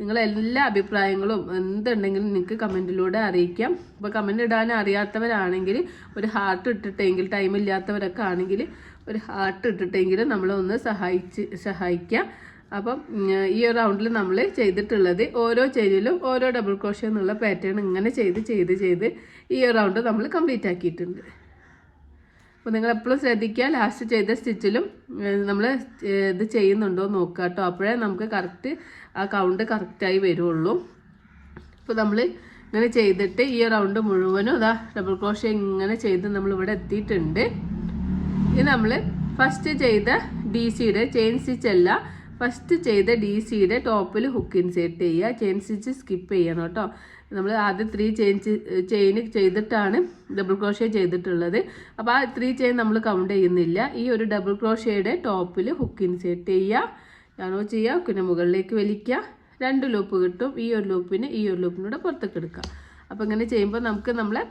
നിങ്ങളെല്ലാ അഭിപ്രായങ്ങളും എന്തുണ്ടെങ്കിലും നിങ്ങൾക്ക് കമൻറ്റിലൂടെ അറിയിക്കാം. അപ്പോൾ കമൻറ്റ് ഇടാൻ അറിയാത്തവരാണെങ്കിൽ ഒരു ഹാർട്ട് ഇട്ടിട്ടെങ്കിൽ, ടൈമില്ലാത്തവരൊക്കെ ആണെങ്കിൽ ഒരു ഹാർട്ട് ഇട്ടിട്ടെങ്കിലും നമ്മളൊന്ന് സഹായിക്കാം. അപ്പം ഈ ഒരു റൗണ്ടിൽ നമ്മൾ ചെയ്തിട്ടുള്ളത് ഓരോ ചെയിനിലും ഓരോ ഡബിൾ ക്രോഷ്യ എന്നുള്ള പാറ്റേൺ ഇങ്ങനെ ചെയ്ത് ഈ ഒരു റൗണ്ട് നമ്മൾ കംപ്ലീറ്റ് ആക്കിയിട്ടുണ്ട്. അപ്പോൾ നിങ്ങളെപ്പോഴും ശ്രദ്ധിക്കുക, ലാസ്റ്റ് ചെയ്ത സ്റ്റിച്ചിലും നമ്മൾ ഇത് ചെയ്യുന്നുണ്ടോ നോക്കുക കേട്ടോ. അപ്പോഴേ നമുക്ക് കറക്റ്റ് ആ കൗണ്ട് കറക്റ്റായി വരുള്ളൂ. അപ്പോൾ നമ്മൾ ഇങ്ങനെ ചെയ്തിട്ട് ഈ റൗണ്ട് മുഴുവനും ഡബിൾ ക്രോഷ്യ ഇങ്ങനെ ചെയ്ത് നമ്മളിവിടെ എത്തിയിട്ടുണ്ട്. ഇത് നമ്മൾ ഫസ്റ്റ് ചെയ്ത DC-യുടെ ചെയിൻ സ്റ്റിച്ച് അല്ല, ഫസ്റ്റ് ചെയ്ത DC-യുടെ ടോപ്പിൽ ഹുക്ക് ഇൻസേർട്ട് ചെയ്യുക. ചെയിൻ സ്റ്റിച്ച് സ്കിപ്പ് ചെയ്യണം കേട്ടോ. നമ്മൾ ആദ്യം 3 ചെയിൻ ചെയ്തിട്ടാണ് ഡബിൾ ക്രോഷ്യ ചെയ്തിട്ടുള്ളത്. അപ്പോൾ ആ 3 ചെയിൻ നമ്മൾ കൗണ്ട് ചെയ്യുന്നില്ല. ഈ ഒരു ഡബിൾ ക്രോഷ്യയുടെ ടോപ്പിൽ ഹുക്ക് ഇൻസേർട്ട് ചെയ്യുക, പിന്നെ മുകളിലേക്ക് വലിക്കുക, 2 ലൂപ്പ് കിട്ടും. ഈ ഒരു ലൂപ്പിനൂടെ പുറത്തേക്ക് എടുക്കുക. അപ്പോൾ ഇങ്ങനെ ചെയ്യുമ്പോൾ നമുക്ക് നമ്മളെ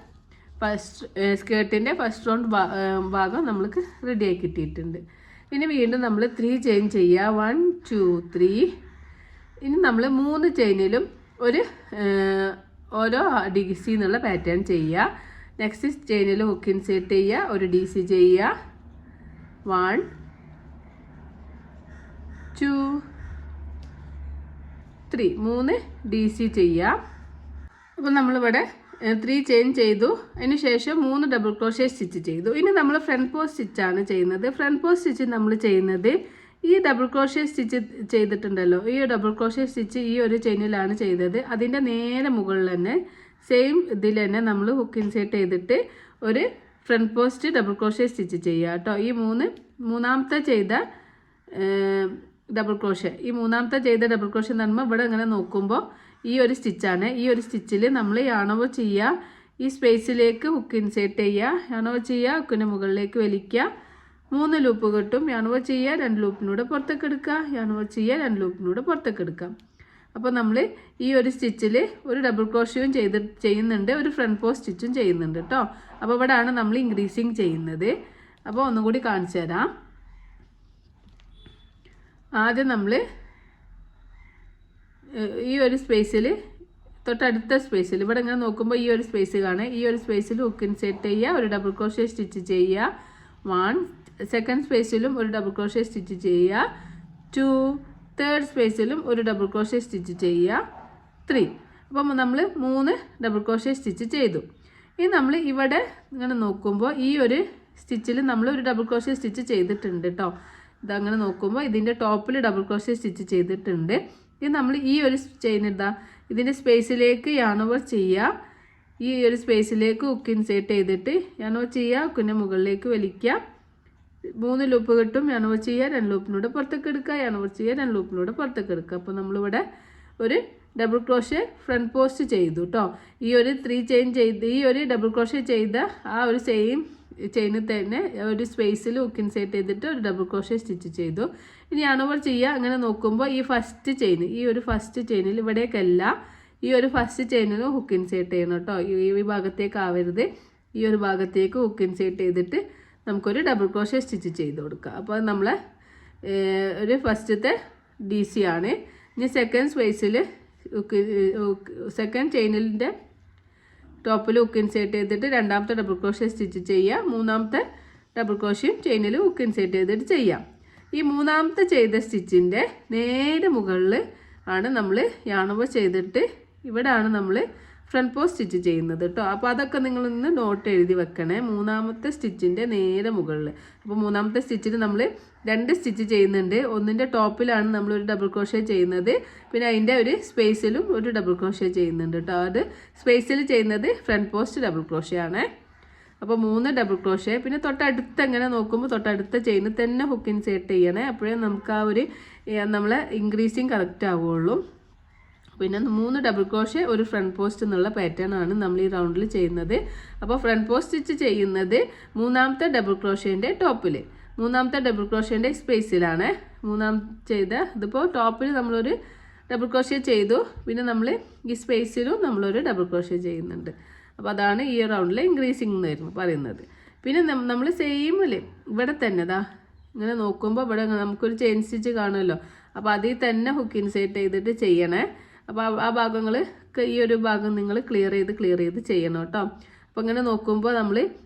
സ്കേർട്ടിൻ്റെ ഫസ്റ്റ് റൗണ്ട് ഭാഗം നമ്മൾക്ക് റെഡിയായി കിട്ടിയിട്ടുണ്ട്. ഇനി വീണ്ടും നമ്മൾ 3 ചെയിൻ ചെയ്യുക. 1 2 3. ഇനി നമ്മൾ 3 ചെയിനിലും ഓരോ DC എന്നുള്ള പാറ്റേൺ ചെയ്യുക. നെക്സ്റ്റ് ചെയിനിൽ ഹുക്ക് ഇൻസേർട്ട് ചെയ്യുക, ഒരു DC ചെയ്യുക. 1 2 3 3 DC ചെയ്യുക. അപ്പോൾ നമ്മളിവിടെ 3 ചെയിൻ ചെയ്തു. അതിന് ശേഷം 3 ഡബിൾ ക്രോഷ്യ സ്റ്റിച്ച് ചെയ്തു. ഇനി നമ്മൾ ഫ്രണ്ട് പോസ്റ്റ് സ്റ്റിച്ചാണ് ചെയ്യുന്നത്. ഫ്രണ്ട് പോസ്റ്റ് സ്റ്റിച്ച് നമ്മൾ ചെയ്യുന്നത് ഈ ഡബിൾ ക്രോഷ്യ സ്റ്റിച്ച് ചെയ്തിട്ടുണ്ടല്ലോ, ഈ ഡബിൾ ക്രോഷ്യ സ്റ്റിച്ച് ഈ ഒരു ചെയിനിലാണ് ചെയ്തത്. അതിൻ്റെ നേരെ മുകളിൽ തന്നെ സെയിം ഇതിൽ തന്നെ നമ്മൾ ഹുക്ക് ഇൻസേർട്ട് ചെയ്തിട്ട് ഒരു front post double crochet stitch ചെയ്യുക കേട്ടോ. ഈ മൂന്നാമത്തെ ചെയ്ത ഡബിൾ ക്രോഷ്യ എന്ന് പറയുമ്പോൾ ഇവിടെ ഇങ്ങനെ നോക്കുമ്പോൾ ഈ ഒരു സ്റ്റിച്ചാണ്. ഈ ഒരു സ്റ്റിച്ചിൽ നമ്മൾ യാണോവ ചെയ്യുക, ഈ സ്പേസിലേക്ക് ഹുക്ക് ഇൻസേർട്ട് ചെയ്യുക, യാണോവ ചെയ്യുക, ഹുക്കിൻ്റെ മുകളിലേക്ക് വലിക്കുക, 3 ലൂപ്പ് കിട്ടും. യാണോവ ചെയ്യുക, 2 ലൂപ്പിനൂടെ പുറത്തേക്ക് എടുക്കുക, യാണോവ ചെയ്യുക, 2 ലൂപ്പിനൂടെ പുറത്തേക്ക് എടുക്കാം. അപ്പോൾ നമ്മൾ ഈ ഒരു സ്റ്റിച്ചിൽ ഒരു ഡബിൾ ക്രോഷ്യയും ചെയ്യുന്നുണ്ട്, ഒരു ഫ്രണ്ട് പോസ്റ്റ് സ്റ്റിച്ചും ചെയ്യുന്നുണ്ട് കേട്ടോ. അപ്പോൾ ഇവിടെയാണ് നമ്മൾ ഇൻക്രീസിങ് ചെയ്യുന്നത്. അപ്പോൾ ഒന്നും കൂടി കാണിച്ചു തരാം. ആദ്യം നമ്മൾ ഈ ഒരു സ്പേസിൽ, തൊട്ടടുത്ത സ്പേസിൽ ഇവിടെ ഇങ്ങനെ നോക്കുമ്പോൾ ഈ ഒരു സ്പേസ് കാണാം. ഈ ഒരു സ്പേസിൽ ഹുക്ക് ഇൻസേർട്ട് ചെയ്യുക, ഒരു ഡബിൾ ക്രോഷ്യ സ്റ്റിച്ച് ചെയ്യുക. 1 സെക്കൻഡ് സ്പേസിലും ഒരു ഡബിൾ ക്രോഷ്യ സ്റ്റിച്ച് ചെയ്യുക. 2 തേർഡ് സ്പേസിലും ഒരു ഡബിൾ ക്രോഷ്യ സ്റ്റിച്ച് ചെയ്യുക. 3 അപ്പം നമ്മൾ 3 ഡബിൾ ക്രോഷ്യ സ്റ്റിച്ച് ചെയ്തു. ഇനി നമ്മൾ ഇവിടെ ഇങ്ങനെ നോക്കുമ്പോൾ ഈ ഒരു സ്റ്റിച്ചിൽ നമ്മൾ ഒരു ഡബിൾ ക്രോഷ്യ സ്റ്റിച്ച് ചെയ്തിട്ടുണ്ട് കേട്ടോ. ഇതങ്ങനെ നോക്കുമ്പോൾ ഇതിൻ്റെ ടോപ്പിൽ ഡബിൾ ക്രോഷ്യ സ്റ്റിച്ച് ചെയ്തിട്ടുണ്ട്. ഇത് നമ്മൾ ഈ ഒരു ചെയിൻ ഇതാ ഇതിൻ്റെ സ്പേസിലേക്ക് yarn over ചെയ്യുക. ഈ ഒരു സ്പേസിലേക്ക് ഹുക്ക് ഇൻസേർട്ട് ചെയ്തിട്ട് yarn over ചെയ്യുക, ഹുക്കിൻ്റെ മുകളിലേക്ക് വലിക്കുക. 3 ലൂപ്പ് കിട്ടും. yarn over ചെയ്യുക, 2 ലൂപ്പിലൂടെ പുറത്തേക്ക് എടുക്കുക, yarn over ചെയ്യുക, 2 ലൂപ്പിലൂടെ പുറത്തേക്ക് എടുക്കുക. അപ്പോൾ നമ്മളിവിടെ ഒരു ഡബിൾ ക്രോഷ്യ ഫ്രണ്ട് പോസ്റ്റ് ചെയ്തു കേട്ടോ. ഈ ഒരു 3 ചെയിൻ ചെയ്ത് ഈ ഒരു ഡബിൾ ക്രോഷ്യ ചെയ്ത ആ ഒരു സെയിം ചെയിനിൽ തന്നെ ഒരു സ്പേസിൽ ഹുക്ക് ഇൻസേർട്ട് ചെയ്തിട്ട് ഒരു ഡബിൾ ക്രോഷ്യ സ്റ്റിച്ച് ചെയ്തു. ഇനി yarn over ചെയ്യുക. അങ്ങനെ നോക്കുമ്പോൾ ഈ ഫസ്റ്റ് ചെയിൻ, ഈ ഒരു ഫസ്റ്റ് ചെയിനിൽ ഇവിടേക്കല്ല, ഈ ഒരു ഫസ്റ്റ് ചെയിനിലും ഹുക്ക് ഇൻസേർട്ട് ചെയ്യണം കേട്ടോ. ഈ ഭാഗത്തേക്ക് ആവരുത്. ഈ ഒരു ഭാഗത്തേക്ക് ഹുക്ക് ഇൻസേർട്ട് ചെയ്തിട്ട് നമുക്കൊരു ഡബിൾ ക്രോഷ്യ സ്റ്റിച്ച് ചെയ്ത് കൊടുക്കുക. അപ്പോൾ നമ്മളെ ഒരു ഫസ്റ്റത്തെ DC ആണ്. ഇനി സെക്കൻഡ് സ്പേസിൽ സെക്കൻഡ് ചെയിനിൻ്റെ ടോപ്പിൽ ഹുക്ക് ഇൻസേർട്ട് ചെയ്തിട്ട് രണ്ടാമത്തെ ഡബിൾ ക്രോഷ്യ സ്റ്റിച്ച് ചെയ്യുക. മൂന്നാമത്തെ ഡബിൾ ക്രോഷ്യയും ചെയിനിൽ ഹുക്ക് ഇൻസേർട്ട് ചെയ്തിട്ട് ചെയ്യാം. ഈ മൂന്നാമത്തെ ചെയ്ത സ്റ്റിച്ചിൻ്റെ നേരെ മുകളിൽ ആണ് നമ്മൾ yarn over ചെയ്തിട്ട് ഇവിടെയാണ് നമ്മൾ ഫ്രണ്ട് പോസ്റ്റ് സ്റ്റിച്ച് ചെയ്യുന്നത് കേട്ടോ. അപ്പോൾ അതൊക്കെ നിങ്ങളൊന്ന് നോട്ട് എഴുതി വെക്കണേ. മൂന്നാമത്തെ സ്റ്റിച്ചിൻ്റെ നേരെ മുകളിൽ. അപ്പോൾ മൂന്നാമത്തെ സ്റ്റിച്ചിൽ നമ്മൾ 2 സ്റ്റിച്ച് ചെയ്യുന്നുണ്ട്. ഒന്നിൻ്റെ ടോപ്പിലാണ് നമ്മളൊരു ഡബിൾ ക്രോഷ്യ ചെയ്യുന്നത്, പിന്നെ അതിൻ്റെ ഒരു സ്പേസിലും ഒരു ഡബിൾ ക്രോഷ്യ ചെയ്യുന്നുണ്ട് കേട്ടോ. അത് സ്പേസിൽ ചെയ്യുന്നത് ഫ്രണ്ട് പോസ്റ്റ് ഡബിൾ ക്രോഷ്യ ആണ്. അപ്പോൾ 3 ഡബിൾ ക്രോഷ്യ. പിന്നെ തൊട്ടടുത്ത് എങ്ങനെ നോക്കുമ്പോൾ തൊട്ടടുത്ത ചെയിനിൽ തന്നെ ഹുക്ക് ഇൻസേർട്ട് ചെയ്യണേ. അപ്പോഴേ നമുക്ക് ആ ഒരു നമ്മളെ ഇൻക്രീസിങ് കറക്റ്റ് ആവുകയുള്ളൂ. പിന്നെ 3 ഡബിൾ ക്രോഷ്യ ഒരു ഫ്രണ്ട് പോസ്റ്റ് എന്നുള്ള പാറ്റേൺ ആണ് നമ്മൾ ഈ റൗണ്ടിൽ ചെയ്യുന്നത്. അപ്പോൾ ഫ്രണ്ട് പോസ്റ്റ് സ്റ്റിച്ച് ചെയ്യുന്നത് മൂന്നാമത്തെ ഡബിൾ ക്രോഷ്യേൻ്റെ ടോപ്പിൽ, മൂന്നാമത്തെ ഡബിൾ ക്രോഷ്യേൻ്റെ സ്പേസിലാണ്. ഇതിപ്പോൾ ടോപ്പിൽ നമ്മളൊരു ഡബിൾ ക്രോഷ്യ ചെയ്തു, പിന്നെ നമ്മൾ ഈ സ്പേസിലും നമ്മളൊരു ഡബിൾ ക്രോഷ്യ ചെയ്യുന്നുണ്ട്. അപ്പോൾ അതാണ് ഈ റൗണ്ടിൽ ഇൻക്രീസിങ് എന്ന് പറയുന്നത്. പിന്നെ നമ്മൾ സെയിം അല്ലേ ഇവിടെ തന്നെ ഇങ്ങനെ നോക്കുമ്പോൾ ഇവിടെ നമുക്കൊരു ചെയിൻ സ്റ്റിച്ച് കാണുമല്ലോ. അപ്പോൾ അതിൽ തന്നെ ഹുക്ക് ഇൻസേർട്ട് ചെയ്തിട്ട് ചെയ്യണേ. അപ്പോൾ ആ ഭാഗങ്ങൾ ഈ ഒരു ഭാഗം നിങ്ങൾ ക്ലിയർ ചെയ്ത് ചെയ്യണം കേട്ടോ. അപ്പോൾ ഇങ്ങനെ നോക്കുമ്പോൾ നമ്മൾ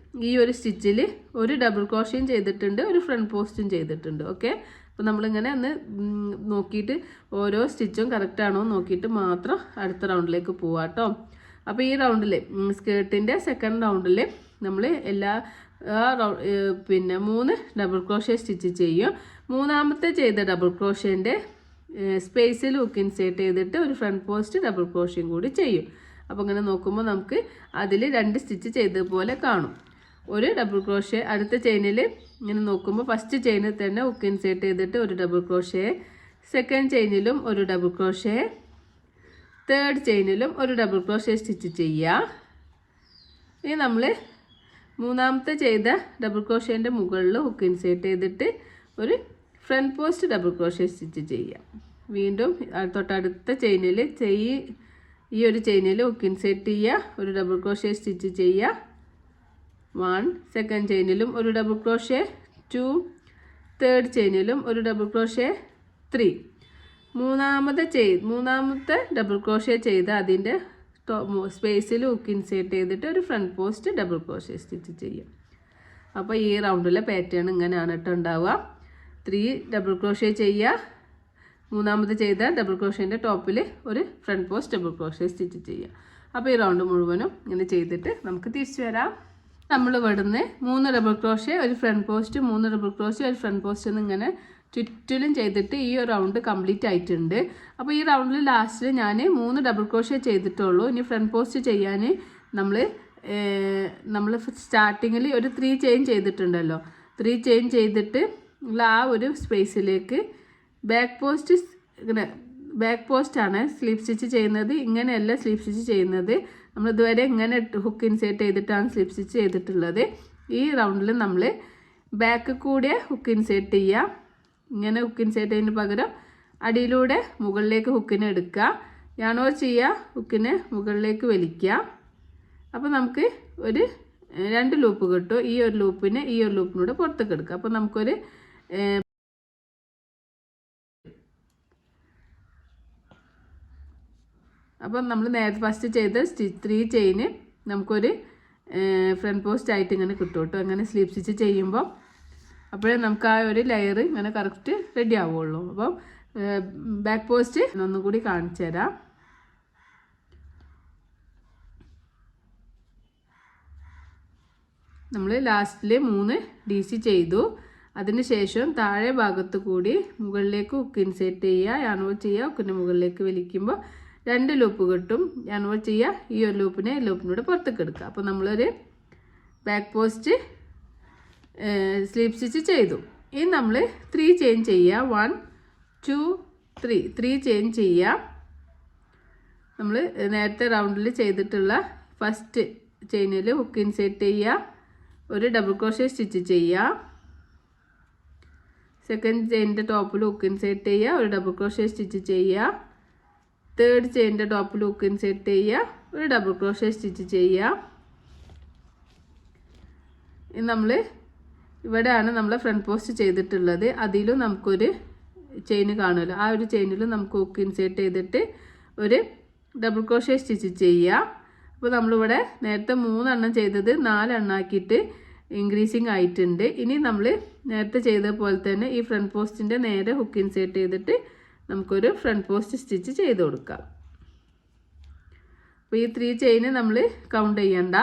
ഈ ഒരു സ്റ്റിച്ചിൽ ഒരു ഡബിൾ ക്രോഷ്യയും ചെയ്തിട്ടുണ്ട്, ഒരു ഫ്രണ്ട് പോസ്റ്റും ചെയ്തിട്ടുണ്ട്. ഓക്കെ, അപ്പോൾ നമ്മളിങ്ങനെ ഒന്ന് നോക്കിയിട്ട് ഓരോ സ്റ്റിച്ചും കറക്റ്റാണോ നോക്കിയിട്ട് മാത്രം അടുത്ത റൗണ്ടിലേക്ക് പോവാം കേട്ടോ. അപ്പോൾ ഈ റൗണ്ടിൽ സ്കേർട്ടിൻ്റെ സെക്കൻഡ് റൗണ്ടിൽ നമ്മൾ പിന്നെ 3 ഡബിൾ ക്രോഷ്യ സ്റ്റിച്ച് ചെയ്യും. മൂന്നാമത്തെ ചെയ്ത ഡബിൾ ക്രോഷ്യൻ്റെ സ്പേസിൽ ഹുക്ക് ഇൻസേർട്ട് ചെയ്തിട്ട് ഒരു ഫ്രണ്ട് പോസ്റ്റ് ഡബിൾ ക്രോഷ്യയും കൂടി ചെയ്യും. അപ്പോൾ ഇങ്ങനെ നോക്കുമ്പോൾ നമുക്ക് അതിൽ 2 സ്റ്റിച്ച് ചെയ്തതുപോലെ കാണും. ഒരു ഡബിൾ ക്രോഷ്യ അടുത്ത ചെയിനിൽ ഇങ്ങനെ നോക്കുമ്പോൾ ഫസ്റ്റ് ചെയിനിൽ തന്നെ ഹുക്ക് ഇൻസേർട്ട് ചെയ്തിട്ട് ഒരു ഡബിൾ ക്രോഷ്യ, സെക്കൻഡ് ചെയിനിലും ഒരു ഡബിൾ ക്രോഷ്യ, തേർഡ് ചെയിനിലും ഒരു ഡബിൾ ക്രോഷ്യ സ്റ്റിച്ച് ചെയ്യുക. ഇനി നമ്മൾ മൂന്നാമത്തെ ചെയ്ത ഡബിൾ ക്രോഷ്യേൻ്റെ മുകളിൽ ഹുക്ക് ഇൻസേർട്ട് ചെയ്തിട്ട് ഒരു front post double crochet stitch ചെയ്യാം. വീണ്ടും തൊട്ടടുത്ത ചെയിനിൽ ഈ ഒരു ചെയിനിൽ ഹുക്ക് ഇൻസേർട്ട് ചെയ്യുക, ഒരു ഡബിൾ ക്രോഷ്യ സ്റ്റിച്ച് ചെയ്യുക. 1 സെക്കൻഡ് ചെയിനിലും ഒരു ഡബിൾ ക്രോഷ്യ, 2 തേർഡ് ചെയിനിലും ഒരു ഡബിൾ ക്രോഷ്യ, 3 മൂന്നാമത്തെ ഡബിൾ ക്രോഷ്യ ചെയ്ത് അതിൻ്റെ സ്പേസിൽ ഹുക്ക് ഇൻസേർട്ട് ചെയ്തിട്ട് ഒരു front post double crochet stitch ചെയ്യും. അപ്പോൾ ഈ റൗണ്ടിലെ പാറ്റേൺ ഇങ്ങനെയാണ് കേട്ടോ ഉണ്ടാവുക. 3 ഡബിൾ ക്രോഷ്യ ചെയ്യുക, മൂന്നാമത് ചെയ്ത ഡബിൾ ക്രോഷ്യേൻ്റെ ടോപ്പിൽ ഒരു front post double crochet stitch ചെയ്യുക. അപ്പോൾ ഈ റൗണ്ട് മുഴുവനും ഇങ്ങനെ ചെയ്തിട്ട് നമുക്ക് തിരിച്ചു വരാം. നമ്മൾ ഇവിടുന്ന് 3 ഡബിൾ ക്രോഷ്യ ഒരു ഫ്രണ്ട് പോസ്റ്റ്, 3 ഡബിൾ ക്രോഷ്യ ഒരു ഫ്രണ്ട് പോസ്റ്റ് എന്നിങ്ങനെ ചുറ്റിലും ചെയ്തിട്ട് ഈ ഒരു റൗണ്ട് കംപ്ലീറ്റ് ആയിട്ടുണ്ട്. അപ്പോൾ ഈ റൗണ്ടിൽ ലാസ്റ്റിൽ ഞാൻ 3 ഡബിൾ ക്രോഷ്യ ചെയ്തിട്ടുള്ളൂ. ഇനി ഫ്രണ്ട് പോസ്റ്റ് ചെയ്യാൻ നമ്മൾ സ്റ്റാർട്ടിങ്ങിൽ ഒരു 3 ചെയിൻ ചെയ്തിട്ടുണ്ടല്ലോ, 3 ചെയിൻ ചെയ്തിട്ട് ആ ഒരു സ്പേസിലേക്ക് ബാക്ക് പോസ്റ്റാണ് സ്ലീപ്പ് സ്റ്റിച്ച് ചെയ്യുന്നത്. ഇങ്ങനെയല്ല സ്ലീപ്പ് സ്റ്റിച്ച് ചെയ്യുന്നത്, നമ്മൾ ഇതുവരെ ഇങ്ങനെ ഹുക്ക് ഇൻസേർട്ട് ചെയ്തിട്ടാണ് സ്ലീപ്പ് സ്റ്റിച്ച് ചെയ്തിട്ടുള്ളത്. ഈ റൗണ്ടിൽ നമ്മൾ ബാക്ക് കൂടെ ഹുക്ക് ഇൻസേർട്ട് ചെയ്യുക. ഇങ്ങനെ ഹുക്ക് ഇൻസേർട്ട് ചെയ്യുന്നതിന് പകരം അടിയിലൂടെ മുകളിലേക്ക് ഹുക്കിനെ എടുക്കുക, yarn over ചെയ്യുക, ഹുക്കിനെ മുകളിലേക്ക് വലിക്കുക. അപ്പോൾ നമുക്ക് ഒരു 2 ലൂപ്പ് കിട്ടും. ഈ ഒരു ലൂപ്പിനെ ഈ ഒരു ലൂപ്പിലൂടെ പുറത്തേക്ക് എടുക്കുക. അപ്പോൾ നമുക്കൊരു അപ്പം നമ്മൾ നേരത്തെ ഫസ്റ്റ് ചെയ്ത 3 ചെയിന് നമുക്കൊരു ഫ്രണ്ട് പോസ്റ്റ് ആയിട്ട് ഇങ്ങനെ കിട്ടും കേട്ടോ. അങ്ങനെ സ്ലീപ്പ് സ്റ്റിച്ച് ചെയ്യുമ്പോൾ അപ്പോഴേ നമുക്ക് ആ ഒരു ലെയർ ഇങ്ങനെ കറക്റ്റ് റെഡി ആവുള്ളൂ. അപ്പം ബാക്ക് പോസ്റ്റ് ഒന്നും കൂടി കാണിച്ചു തരാം. നമ്മൾ ലാസ്റ്റിൽ 3 DC ചെയ്തു. അതിനുശേഷം താഴെ ഭാഗത്ത് കൂടി മുകളിലേക്ക് ഹുക്ക് ഇൻസേർട്ട് ചെയ്യുക, യാൺവോൾ ചെയ്യുക, ഹുക്കിൻ്റെ മുകളിലേക്ക് വലിക്കുമ്പോൾ 2 ലൂപ്പ് കിട്ടും. യാൺവോൾ ചെയ്യുക, ഈ ഒരു ലൂപ്പിനെ ലൂപ്പിനൂടെ പുറത്തേക്ക് എടുക്കുക. അപ്പോൾ നമ്മളൊരു ബാക്ക് പോസ്റ്റ് സ്ലീപ്പ് സ്റ്റിച്ച് ചെയ്തു. ഇനി നമ്മൾ 3 ചെയിൻ ചെയ്യുക. 1 2 3 ചെയിൻ ചെയ്യുക. നമ്മൾ നേരത്തെ റൗണ്ടിൽ ചെയ്തിട്ടുള്ള ഫസ്റ്റ് ചെയിനിൽ ഹുക്ക് ഇൻസേർട്ട് ചെയ്യുക, ഒരു ഡബിൾ ക്രോഷേ സ്റ്റിച്ച് ചെയ്യുക. സെക്കൻഡ് ചെയിനിൻ്റെ ടോപ്പിൽ ഹുക്ക് ഇൻസേർട്ട് ചെയ്യുക, ഒരു ഡബിൾ ക്രോഷേ സ്റ്റിച്ച് ചെയ്യുക. തേർഡ് ചെയിനിൻ്റെ ടോപ്പിൽ ഹുക്ക് ഇൻസേർട്ട് ചെയ്യുക, ഒരു ഡബിൾ ക്രോഷേ സ്റ്റിച്ച് ചെയ്യുക. ഇനി നമ്മൾ ഇവിടെയാണ് നമ്മൾ ഫ്രണ്ട് പോസ്റ്റ് ചെയ്തിട്ടുള്ളത്. അതിലും നമുക്കൊരു ചെയിൻ കാണുമല്ലോ, ആ ഒരു ചെയിനിലും നമുക്ക് ഹുക്ക് ഇൻസേർട്ട് ചെയ്തിട്ട് ഒരു ഡബിൾ ക്രോഷേ സ്റ്റിച്ച് ചെയ്യുക. അപ്പോൾ നമ്മളിവിടെ നേരത്തെ 3 എണ്ണം ചെയ്തത് 4 എണ്ണം ആക്കിയിട്ട് ഇൻക്രീസിങ് ആയിട്ടുണ്ട്. ഇനി നമ്മൾ നേരത്തെ ചെയ്ത പോലെ തന്നെ ഈ ഫ്രണ്ട് പോസ്റ്റിൻ്റെ നേരെ ഹുക്ക് ഇൻസേർട്ട് ചെയ്തിട്ട് നമുക്കൊരു ഫ്രണ്ട് പോസ്റ്റ് സ്റ്റിച്ച് ചെയ്ത് കൊടുക്കാം. അപ്പോൾ ഈ 3 ചെയിൻ നമ്മൾ കൗണ്ട് ചെയ്യണ്ട.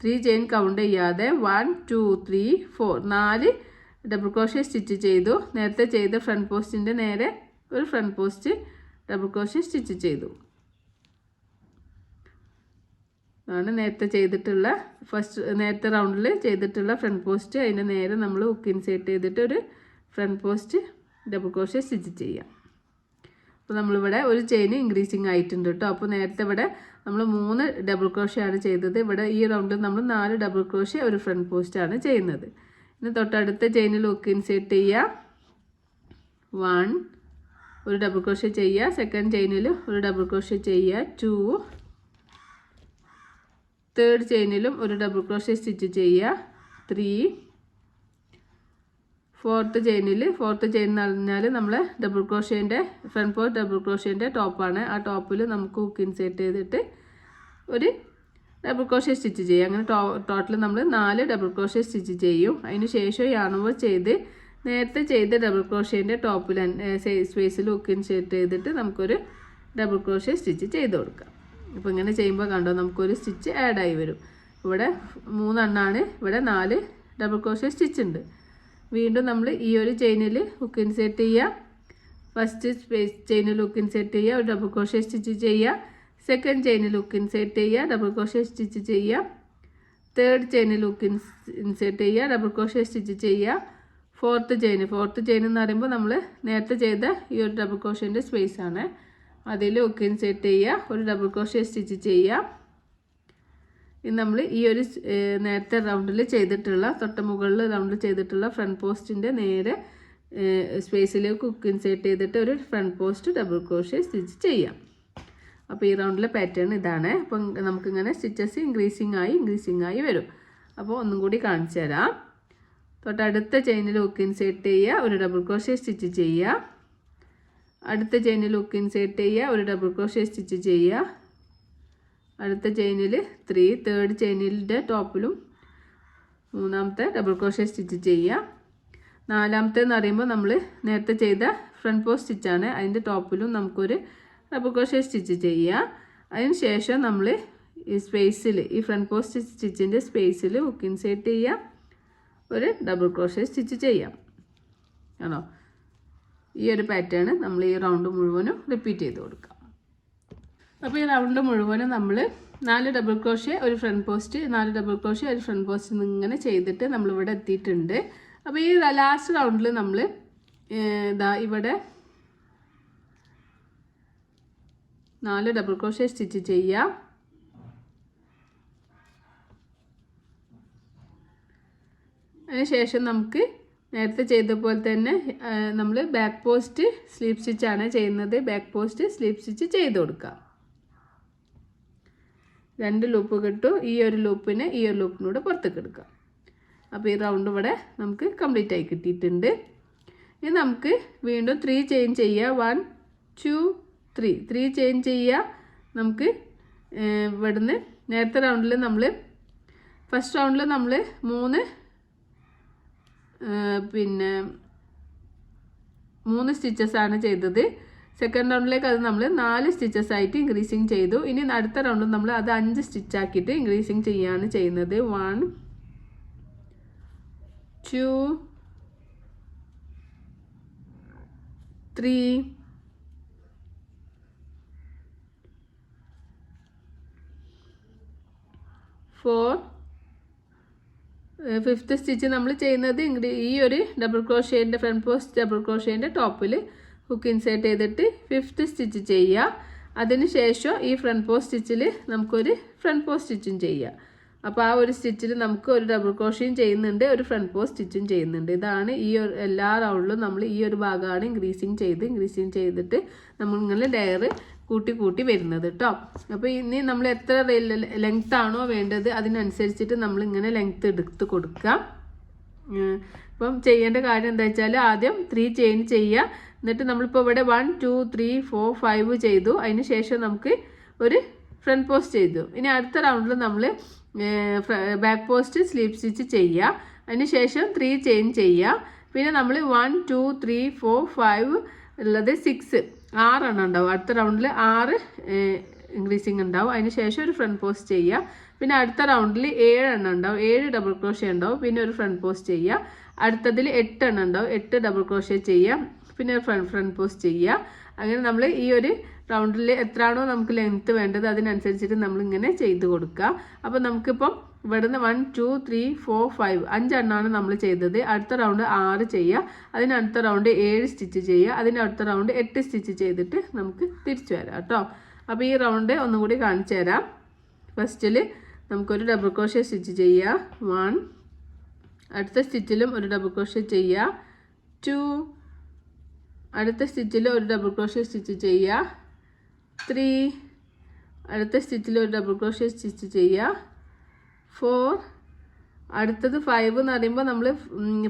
3 ചെയിൻ കൗണ്ട് ചെയ്യാതെ 1 2 3 4 4 ഡബിൾ ക്രോഷേ സ്റ്റിച്ച് ചെയ്തു. നേരത്തെ ചെയ്ത ഫ്രണ്ട് പോസ്റ്റിൻ്റെ നേരെ ഒരു front post double crochet stitch ചെയ്തു. ആണ് നേരത്തെ ചെയ്തിട്ടുള്ള നേരത്തെ റൗണ്ടിൽ ചെയ്തിട്ടുള്ള ഫ്രണ്ട് പോസ്റ്റ്. അതിൻ്റെ നേരെ നമ്മൾ ഹുക്ക് ഇൻസേർട്ട് ചെയ്തിട്ട് ഒരു front post double crochet stitch ചെയ്യാം. അപ്പോൾ നമ്മളിവിടെ ഒരു ചെയിൻ ഇൻക്രീസിങ് ആയിട്ടുണ്ട് കേട്ടോ. അപ്പോൾ നേരത്തെ ഇവിടെ നമ്മൾ 3 ഡബിൾ ക്രോഷേ ആണ് ചെയ്തത്. ഇവിടെ ഈ റൗണ്ടിൽ നമ്മൾ 4 ഡബിൾ ക്രോഷേ ഒരു ഫ്രണ്ട് പോസ്റ്റാണ് ചെയ്യുന്നത്. ഇനി തൊട്ടടുത്ത ചെയിനിൽ ഹുക്ക് ഇൻസേർട്ട് ചെയ്യുക, 1 ഒരു ഡബിൾ ക്രോഷേ ചെയ്യുക. സെക്കൻഡ് ചെയിനിൽ ഒരു ഡബിൾ ക്രോഷേ ചെയ്യുക, 2 തേർഡ് ചെയിനിലും ഒരു ഡബിൾ ക്രോഷേ സ്റ്റിച്ച് ചെയ്യുക, 3 ഫോർത്ത് ചെയിൻ എന്ന് പറഞ്ഞാൽ നമ്മൾ ഡബിൾ ക്രോഷേൻ്റെ ഫ്രണ്ട് പോസ്റ്റ് ഡബിൾ ക്രോഷേൻ്റെ ടോപ്പാണ്. ആ ടോപ്പിൽ നമുക്ക് ഹുക്ക് ഇൻസേർട്ട് ചെയ്തിട്ട് ഒരു ഡബിൾ ക്രോഷേ സ്റ്റിച്ച് ചെയ്യും. അങ്ങനെ ടോട്ടൽ നമ്മൾ 4 ഡബിൾ ക്രോഷേ സ്റ്റിച്ച് ചെയ്യും. അതിന് ശേഷം യാണോവർ ചെയ്ത് നേരത്തെ ചെയ്ത ഡബിൾ ക്രോഷേൻ്റെ ടോപ്പിൽ സ്പേസിൽ ഹുക്ക് ഇൻസേർട്ട് ചെയ്തിട്ട് നമുക്കൊരു ഡബിൾ ക്രോഷേ സ്റ്റിച്ച് ചെയ്ത് കൊടുക്കാം. അപ്പോൾ ഇങ്ങനെ ചെയ്യുമ്പോൾ കണ്ടോ നമുക്കൊരു സ്റ്റിച്ച് ആഡായി വരും. ഇവിടെ 3 എണ്ണമാണ്, ഇവിടെ 4 ഡബിൾ ക്രോഷേ സ്റ്റിച്ച് ഉണ്ട്. വീണ്ടും നമ്മൾ ഈ ഒരു ചെയിനിൽ ഹുക്ക് ഇൻസേർട്ട് ചെയ്യുക, ഫസ്റ്റ് ചെയിനിൽ ഹുക്ക് ഇൻസേർട്ട് ചെയ്യുക, ഒരു ഡബിൾ ക്രോഷേ സ്റ്റിച്ച് ചെയ്യുക. സെക്കൻഡ് ചെയിനിൽ ഹുക്ക് ഇൻസേർട്ട് ചെയ്യുക, ഡബിൾ ക്രോഷേ സ്റ്റിച്ച് ചെയ്യുക. തേർഡ് ചെയിനിൽ ഹുക്ക് ഇൻസേർട്ട് ചെയ്യുക, ഡബിൾ ക്രോഷേ സ്റ്റിച്ച് ചെയ്യുക. ഫോർത്ത് ചെയിൻ എന്ന് പറയുമ്പോൾ നമ്മൾ നേരത്തെ ചെയ്ത ഈ ഒരു ഡബിൾ ക്രോഷേൻ്റെ സ്പേസ് ആണ്. അതിൽ ഹുക്ക് ഇൻസേർട്ട് ചെയ്യുക, ഒരു ഡബിൾ ക്രോഷേ സ്റ്റിച്ച് ചെയ്യുക. ഇനി നമ്മൾ ഈ ഒരു നേരത്തെ റൗണ്ടിൽ ചെയ്തിട്ടുള്ള തൊട്ട് മുകളിൽ റൗണ്ടിൽ ചെയ്തിട്ടുള്ള ഫ്രണ്ട് പോസ്റ്റിൻ്റെ നേരെ സ്പേസിലേക്ക് ഹുക്ക് ഇൻസേർട്ട് ചെയ്തിട്ട് ഒരു front post double crochet stitch ചെയ്യാം. അപ്പോൾ ഈ റൗണ്ടിലെ പാറ്റേൺ ഇതാണ്. അപ്പം നമുക്കിങ്ങനെ സ്റ്റിച്ചസ് ഇൻക്രീസിങ് ആയി വരും. അപ്പോൾ ഒന്നും കൂടി കാണിച്ചു തരാം. തൊട്ടടുത്ത ചെയിനിൽ ഹുക്ക് ഇൻസേർട്ട് ചെയ്യുക, ഒരു ഡബിൾ ക്രോഷേ സ്റ്റിച്ച് ചെയ്യുക. അടുത്ത ചെയിനിൽ ഹുക്ക് ഇൻസേർട്ട് ചെയ്യുക, ഒരു ഡബിൾ ക്രോഷേ സ്റ്റിച്ച് ചെയ്യുക. അടുത്ത ചെയിനിൽ 3 തേർഡ് ചെയിനിൻ്റെ ടോപ്പിലും 3ാമത്തെ ഡബിൾ ക്രോഷേ സ്റ്റിച്ച് ചെയ്യുക. 4ാമത്തെ എന്ന് പറയുമ്പോൾ നമ്മൾ നേരത്തെ ചെയ്ത ഫ്രണ്ട് പോസ്റ്റ് സ്റ്റിച്ചാണ്. അതിൻ്റെ ടോപ്പിലും നമുക്കൊരു ഡബിൾ ക്രോഷേ സ്റ്റിച്ച് ചെയ്യുക. അതിന് ശേഷം നമ്മൾ ഈ സ്പേസിൽ ഈ ഫ്രണ്ട് പോസ്റ്റ് സ്റ്റിച്ചിൻ്റെ സ്പേസിൽ ഹുക്ക് ഇൻസേർട്ട് ചെയ്യുക, ഒരു ഡബിൾ ക്രോഷേ സ്റ്റിച്ച് ചെയ്യാം. ആണോ? ഈ ഒരു പാറ്റേൺ നമ്മൾ ഈ റൗണ്ട് മുഴുവനും റിപ്പീറ്റ് ചെയ്ത് കൊടുക്കാം. അപ്പോൾ ഈ റൗണ്ട് മുഴുവനും നമ്മൾ 4 ഡബിൾ ക്രോഷേ ഒരു ഫ്രണ്ട് പോസ്റ്റ് 4 ഡബിൾ ക്രോഷേ ഒരു ഫ്രണ്ട് പോസ്റ്റ് ഇങ്ങനെ ചെയ്തിട്ട് നമ്മളിവിടെ എത്തിയിട്ടുണ്ട്. അപ്പോൾ ഈ ലാസ്റ്റ് റൗണ്ടിൽ നമ്മൾ ഇവിടെ 4 ഡബിൾ ക്രോഷേ സ്റ്റിച്ച് ചെയ്യാം. അതിനുശേഷം നമുക്ക് നേരത്തെ ചെയ്ത പോലെ തന്നെ നമ്മൾ ബാക്ക് പോസ്റ്റ് സ്ലീപ്പ് സ്റ്റിച്ചാണ് ചെയ്യുന്നത്. ബാക്ക് പോസ്റ്റ് സ്ലീപ്പ് സ്റ്റിച്ച് ചെയ്ത് കൊടുക്കാം. 2 ലൂപ്പ് കിട്ടും. ഈ ഒരു ലൂപ്പിനെ ഈ ഒരു ലൂപ്പിനൂടെ പുറത്തേക്ക് എടുക്കാം. അപ്പോൾ ഈ റൗണ്ട് ഇവിടെ നമുക്ക് കംപ്ലീറ്റ് ആയി കിട്ടിയിട്ടുണ്ട്. ഇനി നമുക്ക് വീണ്ടും 3 ചെയിൻ ചെയ്യുക. 1 2 3 ചെയിൻ ചെയ്യുക. നമുക്ക് ഇവിടുന്ന് നേരത്തെ റൗണ്ടിൽ നമ്മൾ ഫസ്റ്റ് റൗണ്ടിൽ നമ്മൾ 3 സ്റ്റിച്ചസ് ആണ് ചെയ്തത്. സെക്കൻഡ് റൗണ്ടിലേക്ക് അത് നമ്മൾ 4 സ്റ്റിച്ചസ് ആയിട്ട് ഇൻക്രീസിങ് ചെയ്തു. ഇനി അടുത്ത റൗണ്ടിൽ നമ്മൾ അത് 5 സ്റ്റിച്ചാക്കിയിട്ട് ഇൻക്രീസിങ് ചെയ്യുകയാണ് ചെയ്യുന്നത്. 1 2 3 4 ഫിഫ്ത്ത് സ്റ്റിച്ച് നമ്മൾ ചെയ്യുന്നത് ഈ ഒരു ഡബിൾ ക്രോഷ്യേൻ്റെ ഫ്രണ്ട് പോസ്റ്റ് ഡബിൾ ക്രോഷ്യേൻ്റെ ടോപ്പിൽ ഹുക്ക് ഇൻസേർട്ട് ചെയ്തിട്ട് ഫിഫ്ത്ത് സ്റ്റിച്ച് ചെയ്യുക. അതിനുശേഷം ഈ ഫ്രണ്ട് പോസ്റ്റ് സ്റ്റിച്ചിൽ നമുക്കൊരു ഫ്രണ്ട് പോസ്റ്റ് സ്റ്റിച്ചും ചെയ്യാം. അപ്പോൾ ആ ഒരു സ്റ്റിച്ചിൽ നമുക്ക് ഒരു ഡബിൾ ക്രോഷ്യം ചെയ്യുന്നുണ്ട്, ഒരു ഫ്രണ്ട് പോസ്റ്റ് സ്റ്റിച്ചും ചെയ്യുന്നുണ്ട്. ഇതാണ് ഈ ഒരു എല്ലാ റൗണ്ടിലും നമ്മൾ ഈ ഒരു ഭാഗമാണ് ഇൻക്രീസിങ് ചെയ്തിട്ട് നമ്മൾ ഇങ്ങനെ ലെയർ കൂട്ടി വരുന്നത് കേട്ടോ. അപ്പോൾ ഇനി നമ്മൾ എത്ര ലെങ്ത് ആണോ വേണ്ടത് അതിനനുസരിച്ചിട്ട് നമ്മളിങ്ങനെ ലെങ്ത്ത് എടുത്ത് കൊടുക്കുക. ഇപ്പം ചെയ്യേണ്ട കാര്യം എന്താ വെച്ചാൽ ആദ്യം 3 ചെയിൻ ചെയ്യുക. എന്നിട്ട് നമ്മളിപ്പോൾ ഇവിടെ 1 2 3 4 5 ചെയ്തു. അതിന് ശേഷം നമുക്ക് ഒരു ഫ്രണ്ട് പോസ്റ്റ് ചെയ്തു. ഇനി അടുത്ത റൗണ്ടിൽ നമ്മൾ ബാക്ക് പോസ്റ്റ് സ്ലീപ്പ് സ്റ്റിച്ച് ചെയ്യുക. അതിന് ശേഷം 3 ചെയിൻ ചെയ്യുക. പിന്നെ നമ്മൾ 1 2 3 4 5 ഉള്ളത് 6 6 ഉണ്ടാവും. അടുത്ത റൗണ്ടിൽ 6 ഇൻക്രീസിങ് ഉണ്ടാവും. അതിന് ശേഷം ഒരു ഫ്രണ്ട് പോസ്റ്റ് ചെയ്യുക. പിന്നെ അടുത്ത റൗണ്ടിൽ 7 ഉണ്ടാവും, 7 ഡബിൾ ക്രോഷ്യ ഉണ്ടാവും. പിന്നെ ഒരു ഫ്രണ്ട് പോസ്റ്റ് ചെയ്യുക. അടുത്തതിൽ 8 ഉണ്ടാവും, 8 ഡബിൾ ക്രോഷ്യ ചെയ്യുക. പിന്നെ ഫ്രണ്ട് പോസ്റ്റ് ചെയ്യുക. അങ്ങനെ നമ്മൾ ഈ ഒരു റൗണ്ടിൽ എത്രയാണോ നമുക്ക് ലെങ്ത്ത് വേണ്ടത് അതിനനുസരിച്ചിട്ട് നമ്മളിങ്ങനെ ചെയ്ത് കൊടുക്കുക. അപ്പോൾ നമുക്കിപ്പം ഇവിടുന്ന് 1 2 3 4 5 5 എണ്ണമാണ് നമ്മൾ ചെയ്തത്. അടുത്ത റൗണ്ട് 6 ചെയ്യുക. അതിനടുത്ത റൗണ്ട് 7 സ്റ്റിച്ച് ചെയ്യുക. അതിനടുത്ത റൗണ്ട് 8 സ്റ്റിച്ച് ചെയ്തിട്ട് നമുക്ക് തിരിച്ചു വരാം കേട്ടോ. അപ്പോൾ ഈ റൗണ്ട് ഒന്നുകൂടി കാണിച്ചു തരാം. ഫസ്റ്റിൽ നമുക്കൊരു ഡബിൾ ക്രോഷ്യ സ്റ്റിച്ച് ചെയ്യുക, 1. അടുത്ത സ്റ്റിച്ചിലും ഒരു ഡബിൾ ക്രോഷ്യ ചെയ്യുക, 2. അടുത്ത സ്റ്റിച്ചിൽ ഒരു ഡബിൾ ക്രോഷ്യ സ്റ്റിച്ച് ചെയ്യുക, 3. അടുത്ത സ്റ്റിച്ചിൽ ഒരു ഡബിൾ ക്രോഷ്യ സ്റ്റിച്ച് ചെയ്യുക, 4. അടുത്തത് 5 എന്ന് പറയുമ്പോൾ നമ്മൾ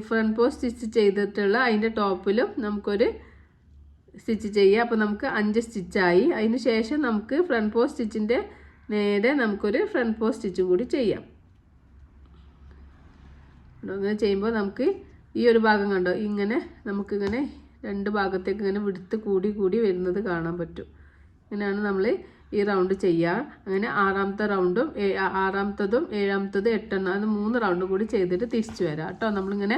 ഫ്രണ്ട് പോസ്റ്റ് സ്റ്റിച്ച് ചെയ്തിട്ടുള്ള അതിൻ്റെ ടോപ്പിലും നമുക്കൊരു സ്റ്റിച്ച് ചെയ്യുക. അപ്പോൾ നമുക്ക് 5 സ്റ്റിച്ചായി. അതിന് ശേഷം നമുക്ക് ഫ്രണ്ട് പോസ്റ്റ് സ്റ്റിച്ചിൻ്റെ നേരെ നമുക്കൊരു ഫ്രണ്ട് പോസ്റ്റ് സ്റ്റിച്ചും കൂടി ചെയ്യാം. അങ്ങനെ ചെയ്യുമ്പോൾ നമുക്ക് ഈ ഒരു ഭാഗം കണ്ടോ, ഇങ്ങനെ നമുക്കിങ്ങനെ 2 ഭാഗത്തേക്ക് ഇങ്ങനെ വിടുത്ത് കൂടി വരുന്നത് കാണാൻ പറ്റും. ഇങ്ങനെയാണ് നമ്മൾ ഈ റൗണ്ട് ചെയ്യുക. അങ്ങനെ 6ാമത്തെ റൗണ്ടും 6ാമത്തതും 7ാമത്തതും 8 അത് 3 റൗണ്ട് കൂടി ചെയ്തിട്ട് തിരിച്ചു വരാം കേട്ടോ. നമ്മളിങ്ങനെ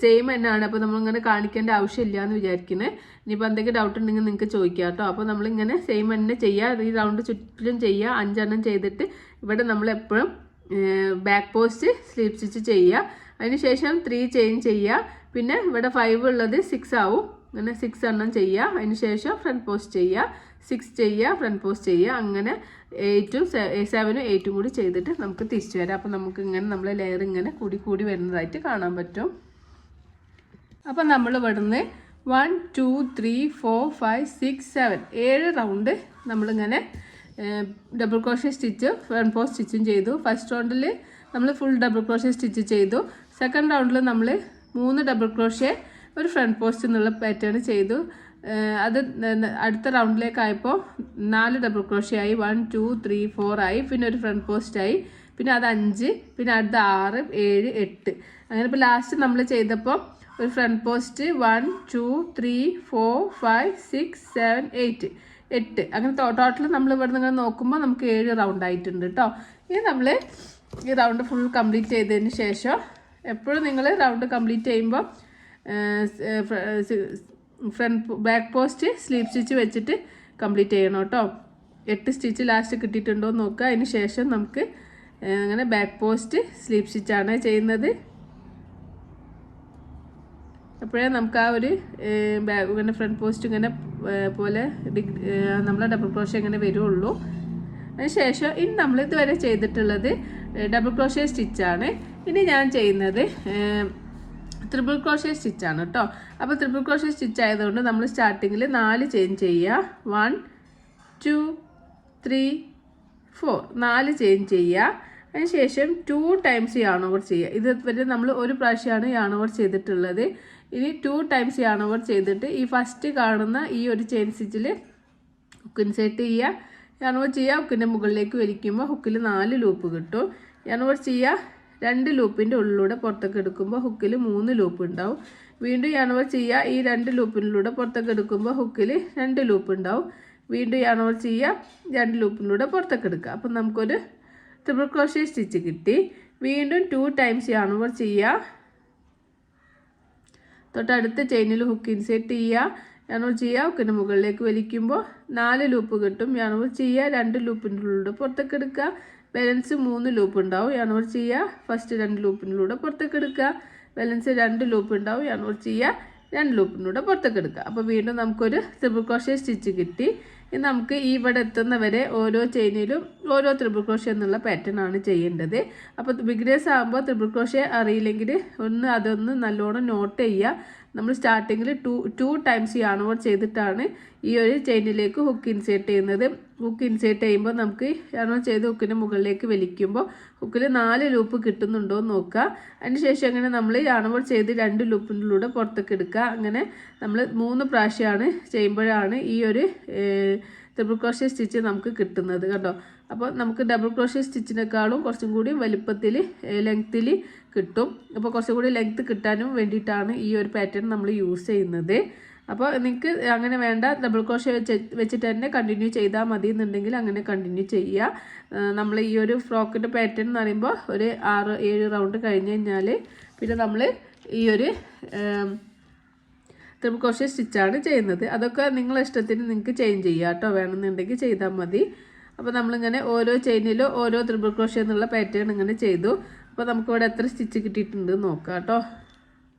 സെയിം തന്നെയാണ്. അപ്പോൾ നമ്മളിങ്ങനെ കാണിക്കേണ്ട ആവശ്യമില്ല എന്ന് വിചാരിക്കുന്നത്. ഇനിയിപ്പോൾ എന്തെങ്കിലും ഡൗട്ട് ഉണ്ടെങ്കിൽ നിങ്ങൾക്ക് ചോദിക്കാം കേട്ടോ. അപ്പോൾ നമ്മളിങ്ങനെ സെയിം തന്നെ ചെയ്യുക. ഈ റൗണ്ട് ചുറ്റിലും ചെയ്യുക. 5 എണ്ണം ചെയ്തിട്ട് ഇവിടെ നമ്മളെപ്പോഴും ബാക്ക് പോസ്റ്റ് സ്ലീപ്പ് സ്റ്റിച്ച് ചെയ്യുക. അതിന് ശേഷം 3 ചെയിൻ ചെയ്യുക. പിന്നെ ഇവിടെ 5 ഉള്ളത് 6 ആവും. അങ്ങനെ 6 എണ്ണം ചെയ്യുക. അതിന് ശേഷം ഫ്രണ്ട് പോസ്റ്റ് ചെയ്യുക, 6 ചെയ്യുക, ഫ്രണ്ട് പോസ്റ്റ് ചെയ്യുക. അങ്ങനെ 8ഉം 7ഉം 8ഉം കൂടി ചെയ്തിട്ട് നമുക്ക് തിരിച്ചു വരാം. അപ്പോൾ നമുക്ക് ഇങ്ങനെ നമ്മളെ ലെയർ ഇങ്ങനെ കൂടി വരുന്നതായിട്ട് കാണാൻ പറ്റും. അപ്പോൾ നമ്മൾ ഇവിടുന്ന് 1 2 3 4 5 6 7 7 റൗണ്ട് നമ്മളിങ്ങനെ double crochet stitch front post സ്റ്റിച്ചും ചെയ്തു. ഫസ്റ്റ് റൗണ്ടിൽ നമ്മൾ ഫുൾ ഡബിൾ ക്രോഷ്യ സ്റ്റിച്ച് ചെയ്തു. സെക്കൻഡ് റൗണ്ടിൽ നമ്മൾ 3 ഡബിൾ ക്രോഷ്യ ഒരു ഫ്രണ്ട് പോസ്റ്റ് എന്നുള്ള പാറ്റേൺ ചെയ്തു. അത് അടുത്ത റൗണ്ടിലേക്കായപ്പോൾ 4 ഡബിൾ ക്രോഷ്യ ആയി. 1 2 3 4 ആയി. പിന്നെ ഒരു ഫ്രണ്ട് പോസ്റ്റ് ആയി. പിന്നെ അത് 5, പിന്നെ അടുത്ത 6 7 8. അങ്ങനെ ഇപ്പോൾ ലാസ്റ്റ് നമ്മൾ ചെയ്തപ്പോൾ ഒരു ഫ്രണ്ട് പോസ്റ്റ് 1 2 3 4 5 6 7 8 അങ്ങനെ ടോട്ടൽ നമ്മൾ ഇവിടെ നിന്ന് നോക്കുമ്പോൾ നമുക്ക് 7 റൗണ്ട് ആയിട്ടുണ്ട് കേട്ടോ. ഇനി നമ്മൾ ഈ റൗണ്ട് ഫുൾ കംപ്ലീറ്റ് ചെയ്തതിന് ശേഷം എപ്പോഴും നിങ്ങൾ റൗണ്ട് കംപ്ലീറ്റ് ചെയ്യുമ്പോൾ front back post slip stitch വെച്ചിട്ട് കംപ്ലീറ്റ് ചെയ്യണം കേട്ടോ. 8 സ്റ്റിച്ച് ലാസ്റ്റ് കിട്ടിയിട്ടുണ്ടോ എന്ന് നോക്കുക. അതിന് ശേഷം നമുക്ക് അങ്ങനെ ബാക്ക് പോസ്റ്റ് സ്ലീപ്പ് സ്റ്റിച്ചാണ് ചെയ്യുന്നത്. അപ്പോഴേ നമുക്ക് ആ ഒരു ഇങ്ങനെ ഫ്രണ്ട് പോസ്റ്റ് ഇങ്ങനെ പോലെ നമ്മളെ ഡബിൾ ക്രോഷ്യ ഇങ്ങനെ വരുള്ളൂ. അതിന് ശേഷം ഇനി നമ്മൾ ഇതുവരെ ചെയ്തിട്ടുള്ളത് ഡബിൾ ക്രോഷ്യ സ്റ്റിച്ചാണ്. ഇനി ഞാൻ ചെയ്യുന്നത് ട്രിപ്പിൾ ക്രോഷ്യ സ്റ്റിച്ചാണ് കേട്ടോ. അപ്പോൾ ട്രിപ്പിൾ ക്രോഷ്യ സ്റ്റിച്ച് ആയതുകൊണ്ട് നമ്മൾ സ്റ്റാർട്ടിങ്ങിൽ 4 ചെയിൻ ചെയ്യുക. 1 2 3 4 4 ചെയിൻ ചെയ്യുക. അതിനുശേഷം 2 ടൈംസ് യാൺ ഓവർ ചെയ്യുക. ഇതുവരെ നമ്മൾ ഒരു പ്രാവശ്യമാണ് യാൺ ഓവർ ചെയ്തിട്ടുള്ളത്. ഇനി 2 ടൈംസ് യാൺ ഓവർ ചെയ്തിട്ട് ഈ ഫസ്റ്റ് കാണുന്ന ഈ ഒരു ചെയിൻ സ്റ്റിച്ചിൽ ഹുക്ക് ഇൻസേർട്ട് ചെയ്യുക. യാൺ ഓവർ ചെയ്യുക. ഹുക്കിൻ്റെ മുകളിലേക്ക് വലിക്കുമ്പോൾ ഹുക്കിൽ 4 ലൂപ്പ് കിട്ടും. യാൺ ഓവർ ചെയ്യുക. 2 ലൂപ്പിൻ്റെ ഉള്ളിലൂടെ പുറത്തേക്ക് എടുക്കുമ്പോൾ ഹുക്കിൽ 3 ലൂപ്പ് ഉണ്ടാവും. വീണ്ടും യാൺ ഓവർ ചെയ്യുക. ഈ 2 ലൂപ്പിലൂടെ പുറത്തേക്ക് എടുക്കുമ്പോൾ ഹുക്കിൽ 2 ലൂപ്പ് ഉണ്ടാവും. വീണ്ടും യാൺ ഓവർ ചെയ്യുക. 2 ലൂപ്പിലൂടെ പുറത്തേക്ക് എടുക്കുക. അപ്പം നമുക്കൊരു ട്രിപ്പിൾ ക്രോഷ്യ സ്റ്റിച്ച് കിട്ടി. വീണ്ടും 2 ടൈംസ് യാൺ ഓവർ ചെയ്യുക. തൊട്ടടുത്ത ചെയിനിൽ ഹുക്ക് ഇൻസേർട്ട് ചെയ്യുക. yarn over ചെയ്യുക, ഹുക്കിൻ്റെ മുകളിലേക്ക് വലിക്കുമ്പോൾ 4 ലൂപ്പ് കിട്ടും. yarn over ചെയ്യുക, 2 ലൂപ്പിൻ്റെ ഉള്ളിലൂടെ പുറത്തേക്ക് എടുക്കുക, ബാലൻസ് 3 ലൂപ്പ് ഉണ്ടാവും. yarn over ചെയ്യുക, ഫസ്റ്റ് 2 ലൂപ്പിനുള്ളിലൂടെ പുറത്തേക്ക് എടുക്കുക, ബാലൻസ് 2 ലൂപ്പ് ഉണ്ടാവും. yarn over ചെയ്യുക, 2 ലൂപ്പിനുള്ളിലൂടെ പുറത്തേക്ക് എടുക്കുക. അപ്പോൾ വീണ്ടും നമുക്കൊരു ട്രിപ്പിൾ ക്രോഷ്യ സ്റ്റിച്ച് കിട്ടി. ഇനി നമുക്ക് ഈ ഇവിടെ എത്തുന്നവരെ ഓരോ ചെയിനിലും ഓരോ ട്രിപ്പിൾ ക്രോഷ്യ എന്നുള്ള പാറ്റേൺ ആണ് ചെയ്യേണ്ടത്. അപ്പോൾ ബിഗിനേഴ്സ് ആകുമ്പോൾ ട്രിപ്പിൾ ക്രോഷ്യ അറിയില്ലെങ്കിൽ അതൊന്ന് നല്ലോണം നോട്ട് ചെയ്യുക. നമ്മൾ സ്റ്റാർട്ടിങ്ങിൽ 2 ടൈംസ് yarn over ചെയ്തിട്ടാണ് ഈ ഒരു ചെയിനിലേക്ക് ഹുക്ക് ഇൻസേർട്ട് ചെയ്യുന്നത്. ഹുക്ക് ഇൻസേർട്ട് ചെയ്യുമ്പോൾ നമുക്ക് yarn over ചെയ്ത് ഹുക്കിൻ്റെ മുകളിലേക്ക് വലിക്കുമ്പോൾ ഹുക്കിൽ 4 ലൂപ്പ് കിട്ടുന്നുണ്ടോ എന്ന് നോക്കുക. അതിനുശേഷം അങ്ങനെ നമ്മൾ yarn over ചെയ്ത് 2 ലൂപ്പിനുള്ളിലൂടെ പുറത്തേക്ക് എടുക്കുക. അങ്ങനെ നമ്മൾ 3 പ്രാവശ്യമാണ് ചെയ്യുമ്പോഴാണ് ഈ ഒരു ട്രിപ്പിൾ ക്രോഷ്യ സ്റ്റിച്ച് നമുക്ക് കിട്ടുന്നത് കേട്ടോ. അപ്പോൾ നമുക്ക് ഡബിൾ ക്രോഷ്യ സ്റ്റിച്ചിനേക്കാളും കുറച്ചും കൂടി വലുപ്പത്തിൽ ലെങ്ത്തിൽ കിട്ടും. അപ്പോൾ കുറച്ചും കൂടി ലെങ്ത്ത് കിട്ടാനും വേണ്ടിയിട്ടാണ് ഈ ഒരു പാറ്റേൺ നമ്മൾ യൂസ് ചെയ്യുന്നത്. അപ്പോൾ നിങ്ങൾക്ക് അങ്ങനെ വേണ്ട, ഡബിൾ ക്രോഷ്യ വെച്ചിട്ട് തന്നെ കണ്ടിന്യൂ ചെയ്താൽ മതി എന്നുണ്ടെങ്കിൽ അങ്ങനെ കണ്ടിന്യൂ ചെയ്യുക. നമ്മൾ ഈ ഒരു ഫ്രോക്കിൻ്റെ പാറ്റേൺ എന്ന് പറയുമ്പോൾ ഒരു 6-7 റൗണ്ട് കഴിഞ്ഞ് കഴിഞ്ഞാൽ പിന്നെ നമ്മൾ ഈ ഒരു ട്രിപ്പിൾ ക്രോഷ്യ സ്റ്റിച്ചാണ് ചെയ്യുന്നത്. അതൊക്കെ നിങ്ങളെ ഇഷ്ടത്തിന് നിങ്ങൾക്ക് ചേഞ്ച് ചെയ്യുക കേട്ടോ, വേണമെന്നുണ്ടെങ്കിൽ ചെയ്താൽ മതി. അപ്പോൾ നമ്മളിങ്ങനെ ഓരോ ചെയിനിലും ഓരോ ട്രിപ്പിൾ ക്രോഷ്യ എന്നുള്ള പാറ്റേൺ ഇങ്ങനെ ചെയ്തു. അപ്പോൾ നമുക്കിവിടെ എത്ര സ്റ്റിച്ച് കിട്ടിയിട്ടുണ്ട് നോക്കാം കേട്ടോ.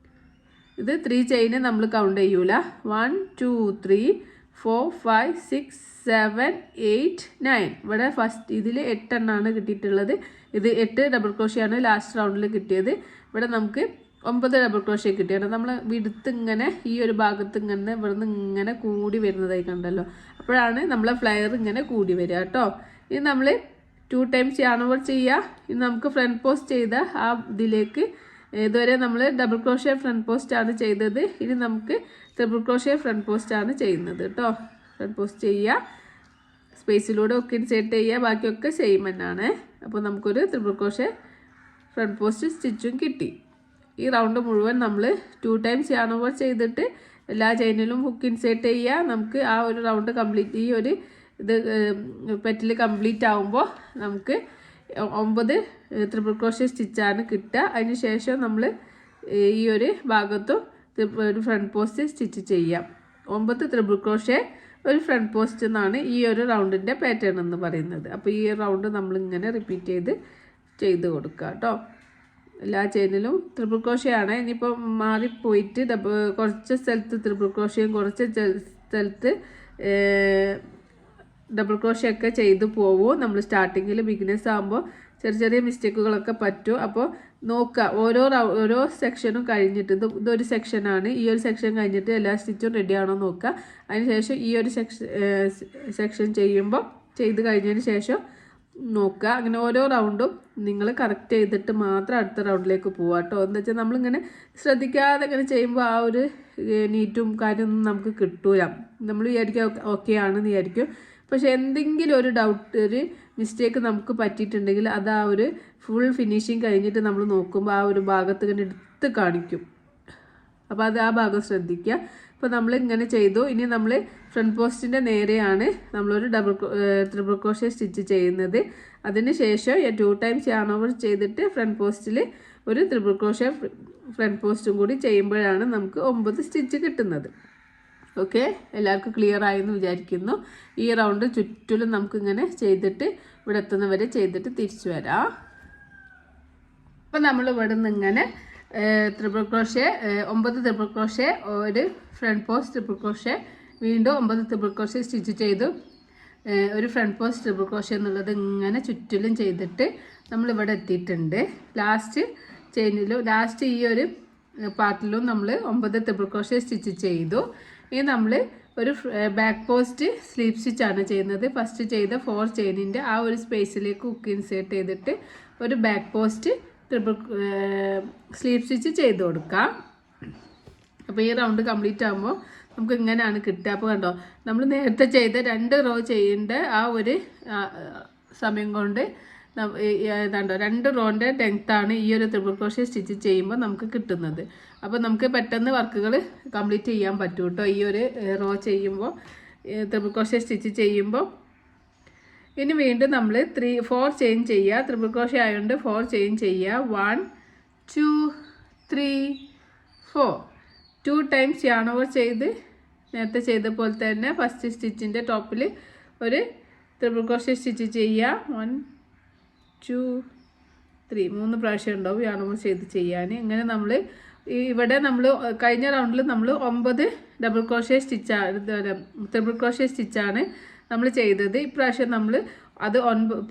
ഇത് 3 ചെയിന് നമ്മൾ കൗണ്ട് ചെയ്യൂല. 1 2 3 4 5 6 7 8 9. ഇവിടെ ഫസ്റ്റ് ഇതിൽ 8 എണ്ണമാണ് കിട്ടിയിട്ടുള്ളത്. ഇത് 8 ഡബിൾ ക്രോഷ്യാണ് ലാസ്റ്റ് റൗണ്ടിൽ കിട്ടിയത്. ഇവിടെ നമുക്ക് 9 ഡബിൾ ക്രോഷ്യ കിട്ടിയാണ്. നമ്മൾ വിടുത്ത് ഇങ്ങനെ ഈ ഒരു ഭാഗത്ത് ഇങ്ങനെ ഇവിടുന്ന് ഇങ്ങനെ കൂടി വരുന്നതായി കണ്ടല്ലോ. അപ്പോഴാണ് നമ്മളെ ഫ്ലയർ ഇങ്ങനെ കൂടി വരിക കേട്ടോ. ഇനി നമ്മൾ 2 ടൈംസ് yarn over ചെയ്യുക. ഇനി നമുക്ക് ഫ്രണ്ട് പോസ്റ്റ് ചെയ്ത ആ ഇതിലേക്ക് ഇതുവരെ നമ്മൾ ഡബിൾ ക്രോഷ്യ ഫ്രണ്ട് പോസ്റ്റ് ആണ് ചെയ്തത്. ഇനി നമുക്ക് ട്രിപ്പിൾ ക്രോഷ്യ ഫ്രണ്ട് പോസ്റ്റ് ആണ് ചെയ്യുന്നത് കേട്ടോ. ഫ്രണ്ട് പോസ്റ്റ് ചെയ്യുക, സ്പേസിലൂടെ ഒക്കെ ഇൻസേർട്ട് ചെയ്യുക, ബാക്കിയൊക്കെ സെയിം തന്നെയാണ്. അപ്പോൾ നമുക്കൊരു ട്രിപ്പിൾ ക്രോഷ്യ ഫ്രണ്ട് പോസ്റ്റ് സ്റ്റിച്ചും കിട്ടി. ഈ റൗണ്ട് മുഴുവൻ നമ്മൾ 2 ടൈംസ് yarn over ചെയ്തിട്ട് എല്ലാ ചെയിനിലും ഹുക്ക് ഇൻസേർട്ട് ചെയ്യുക. നമുക്ക് ആ ഒരു റൗണ്ട് കംപ്ലീറ്റ് ഈ ഒരു ഇത് പെറ്റിൽ കംപ്ലീറ്റ് ആകുമ്പോൾ നമുക്ക് 9 ട്രിപ്പിൾ ക്രോഷ്യ സ്റ്റിച്ചാണ് കിട്ടുക. അതിന് ശേഷം നമ്മൾ ഈ ഒരു ഭാഗത്തും ഒരു ഫ്രണ്ട് പോസ്റ്റ് സ്റ്റിച്ച് ചെയ്യാം. 9 ട്രിപ്പിൾ ക്രോഷ്യ ഒരു ഫ്രണ്ട് പോസ്റ്റ് എന്നാണ് ഈ ഒരു റൗണ്ടിൻ്റെ പാറ്റേൺ എന്ന് പറയുന്നത്. അപ്പോൾ ഈ റൗണ്ട് നമ്മളിങ്ങനെ റിപ്പീറ്റ് ചെയ്ത് കൊടുക്കുക കേട്ടോ. എല്ലാ ചെയിനിലും ട്രിപ്പിൾ ക്രോഷ്യ ആണ്. ഇനിയിപ്പോൾ മാറിപ്പോയിട്ട് കുറച്ച് സ്ഥലത്ത് ട്രിപ്പിൾ ക്രോഷ്യയും കുറച്ച് സ്ഥലത്ത് ഡബിൾ ക്രോഷ്യ ഒക്കെ ചെയ്തു പോവും. നമ്മൾ സ്റ്റാർട്ടിങ്ങിൽ ബിഗിനേഴ്സ് ആകുമ്പോൾ ചെറിയ മിസ്റ്റേക്കുകളൊക്കെ പറ്റും. അപ്പോൾ നോക്കുക, ഓരോ സെക്ഷനും കഴിഞ്ഞിട്ട് ഇതൊരു സെക്ഷനാണ്. ഈ ഒരു സെക്ഷൻ കഴിഞ്ഞിട്ട് എല്ലാ സ്റ്റിച്ചും റെഡി ആണോ നോക്കുക. അതിനുശേഷം ഈ ഒരു സെക്ഷൻ ചെയ്ത് കഴിഞ്ഞതിന് ശേഷം നോക്കുക. അങ്ങനെ ഓരോ റൗണ്ടും നിങ്ങൾ കറക്റ്റ് ചെയ്തിട്ട് മാത്രം അടുത്ത റൗണ്ടിലേക്ക് പോവുക കേട്ടോ. എന്താ വെച്ചാൽ നമ്മളിങ്ങനെ ശ്രദ്ധിക്കാതെ ഇങ്ങനെ ചെയ്യുമ്പോൾ ആ ഒരു നീറ്റും കാര്യമൊന്നും നമുക്ക് കിട്ടൂല. നമ്മൾ വിചാരിക്കും ഓക്കെ ആണെന്ന് വിചാരിക്കും. പക്ഷെ എന്തെങ്കിലും ഒരു ഡൗട്ട്, ഒരു മിസ്റ്റേക്ക് നമുക്ക് പറ്റിയിട്ടുണ്ടെങ്കിൽ അത് ആ ഒരു ഫുൾ ഫിനിഷിങ് കഴിഞ്ഞിട്ട് നമ്മൾ നോക്കുമ്പോൾ ആ ഒരു ഭാഗത്ത് ഇങ്ങനെ എടുത്ത് കാണിക്കും. അപ്പോൾ അത് ആ ഭാഗം ശ്രദ്ധിക്കുക. അപ്പോൾ നമ്മൾ ഇങ്ങനെ ചെയ്തു. ഇനി നമ്മൾ ഫ്രണ്ട് പോസ്റ്റിൻ്റെ നേരെയാണ് നമ്മളൊരു ട്രിപ്പിൾ ക്രോഷ്യ സ്റ്റിച്ച് ചെയ്യുന്നത്. അതിന് ശേഷം 2 ടൈംസ് yarn over ചെയ്തിട്ട് ഫ്രണ്ട് പോസ്റ്റിൽ ഒരു ട്രിപ്പിൾ ക്രോഷ്യ ഫ്രണ്ട് പോസ്റ്റും കൂടി ചെയ്യുമ്പോഴാണ് നമുക്ക് 9 സ്റ്റിച്ച് കിട്ടുന്നത്. ഓക്കെ, എല്ലാവർക്കും ക്ലിയർ ആയെന്ന് വിചാരിക്കുന്നു. ഈ റൗണ്ട് ചുറ്റിലും നമുക്കിങ്ങനെ ചെയ്തിട്ട് ഇവിടെ എത്തുന്നവരെ ചെയ്തിട്ട് തിരിച്ചു വരാം. അപ്പോൾ നമ്മൾ ഇവിടെ നിന്ന് ഇങ്ങനെ ട്രിപ്പിൾ ക്രോഷ്യ 9 ട്രിപ്പിൾ ക്രോഷ്യ ഒരു ഫ്രണ്ട് പോസ്റ്റ് ട്രിപ്പിൾ ക്രോഷ്യ വീണ്ടും 9 ട്രിപ്പിൾ ക്രോഷ്യ സ്റ്റിച്ച് ചെയ്തു. ഒരു ഫ്രണ്ട് പോസ്റ്റ് ട്രിപ്പിൾ ക്രോഷ്യ എന്നുള്ളത് ഇങ്ങനെ ചുറ്റിലും ചെയ്തിട്ട് നമ്മളിവിടെ എത്തിയിട്ടുണ്ട്. ലാസ്റ്റ് ചെയിനിലും ലാസ്റ്റ് ഈ ഒരു പാർട്ടിലും നമ്മൾ 9 ട്രിപ്പിൾ ക്രോഷ്യ സ്റ്റിച്ച് ചെയ്തു. ഇനി നമ്മൾ ഒരു ബാക്ക് പോസ്റ്റ് സ്ലീപ്പ് സ്റ്റിച്ചാണ് ചെയ്യുന്നത്. ഫസ്റ്റ് ചെയ്ത 4 ചെയിനിൻ്റെ ആ ഒരു സ്പേസിലേക്ക് ഹുക്ക് ഇൻസേർട്ട് ചെയ്തിട്ട് ഒരു back post triple sleep stitch ചെയ്ത് കൊടുക്കാം. അപ്പോൾ ഈ റൗണ്ട് കംപ്ലീറ്റ് ആകുമ്പോൾ നമുക്ക് ഇങ്ങനെയാണ് കിട്ടുക. അപ്പോൾ കണ്ടോ, നമ്മൾ നേരത്തെ ചെയ്ത 2 റോ ചെയ്യേണ്ട ആ ഒരു സമയം കൊണ്ട് ഏതാണ്ടോ 2 റോൻ്റെ ലെങ്ത്താണ് ഈ ഒരു ട്രിപ്പിൾ ക്രോഷ്യ സ്റ്റിച്ച് ചെയ്യുമ്പോൾ നമുക്ക് കിട്ടുന്നത്. അപ്പോൾ നമുക്ക് പെട്ടെന്ന് വർക്കുകൾ കംപ്ലീറ്റ് ചെയ്യാൻ പറ്റും കേട്ടോ ഈ ഒരു റോ ചെയ്യുമ്പോൾ, ട്രിപ്പിൾ ക്രോഷ്യ സ്റ്റിച്ച് ചെയ്യുമ്പോൾ. ഇനി വീണ്ടും നമ്മൾ 4 ചെയിൻ ചെയ്യുക. ട്രിപ്പിൾ ക്രോഷ്യ ആയതുകൊണ്ട് 4 ചെയിൻ ചെയ്യുക. 1 2 3 4 2 ടൈംസ് yarn over ചെയ്ത് നേരത്തെ ചെയ്ത പോലെ തന്നെ ഫസ്റ്റ് സ്റ്റിച്ചിൻ്റെ ടോപ്പിൽ ഒരു ട്രിപ്പിൾ ക്രോഷേ സ്റ്റിച്ച് ചെയ്യുക. 1 2 3 3 പ്രാവശ്യം ഉണ്ടാവും യാണുമ്പോൾ ചെയ്ത് ചെയ്യാൻ. ഇങ്ങനെ നമ്മൾ ഇവിടെ നമ്മൾ കഴിഞ്ഞ റൗണ്ടിൽ നമ്മൾ 9 ഡബിൾ ക്രോഷേ ട്രിപ്പിൾ ക്രോഷേ സ്റ്റിച്ചാണ് നമ്മൾ ചെയ്തത്. ഇപ്രാവശ്യം നമ്മൾ അത്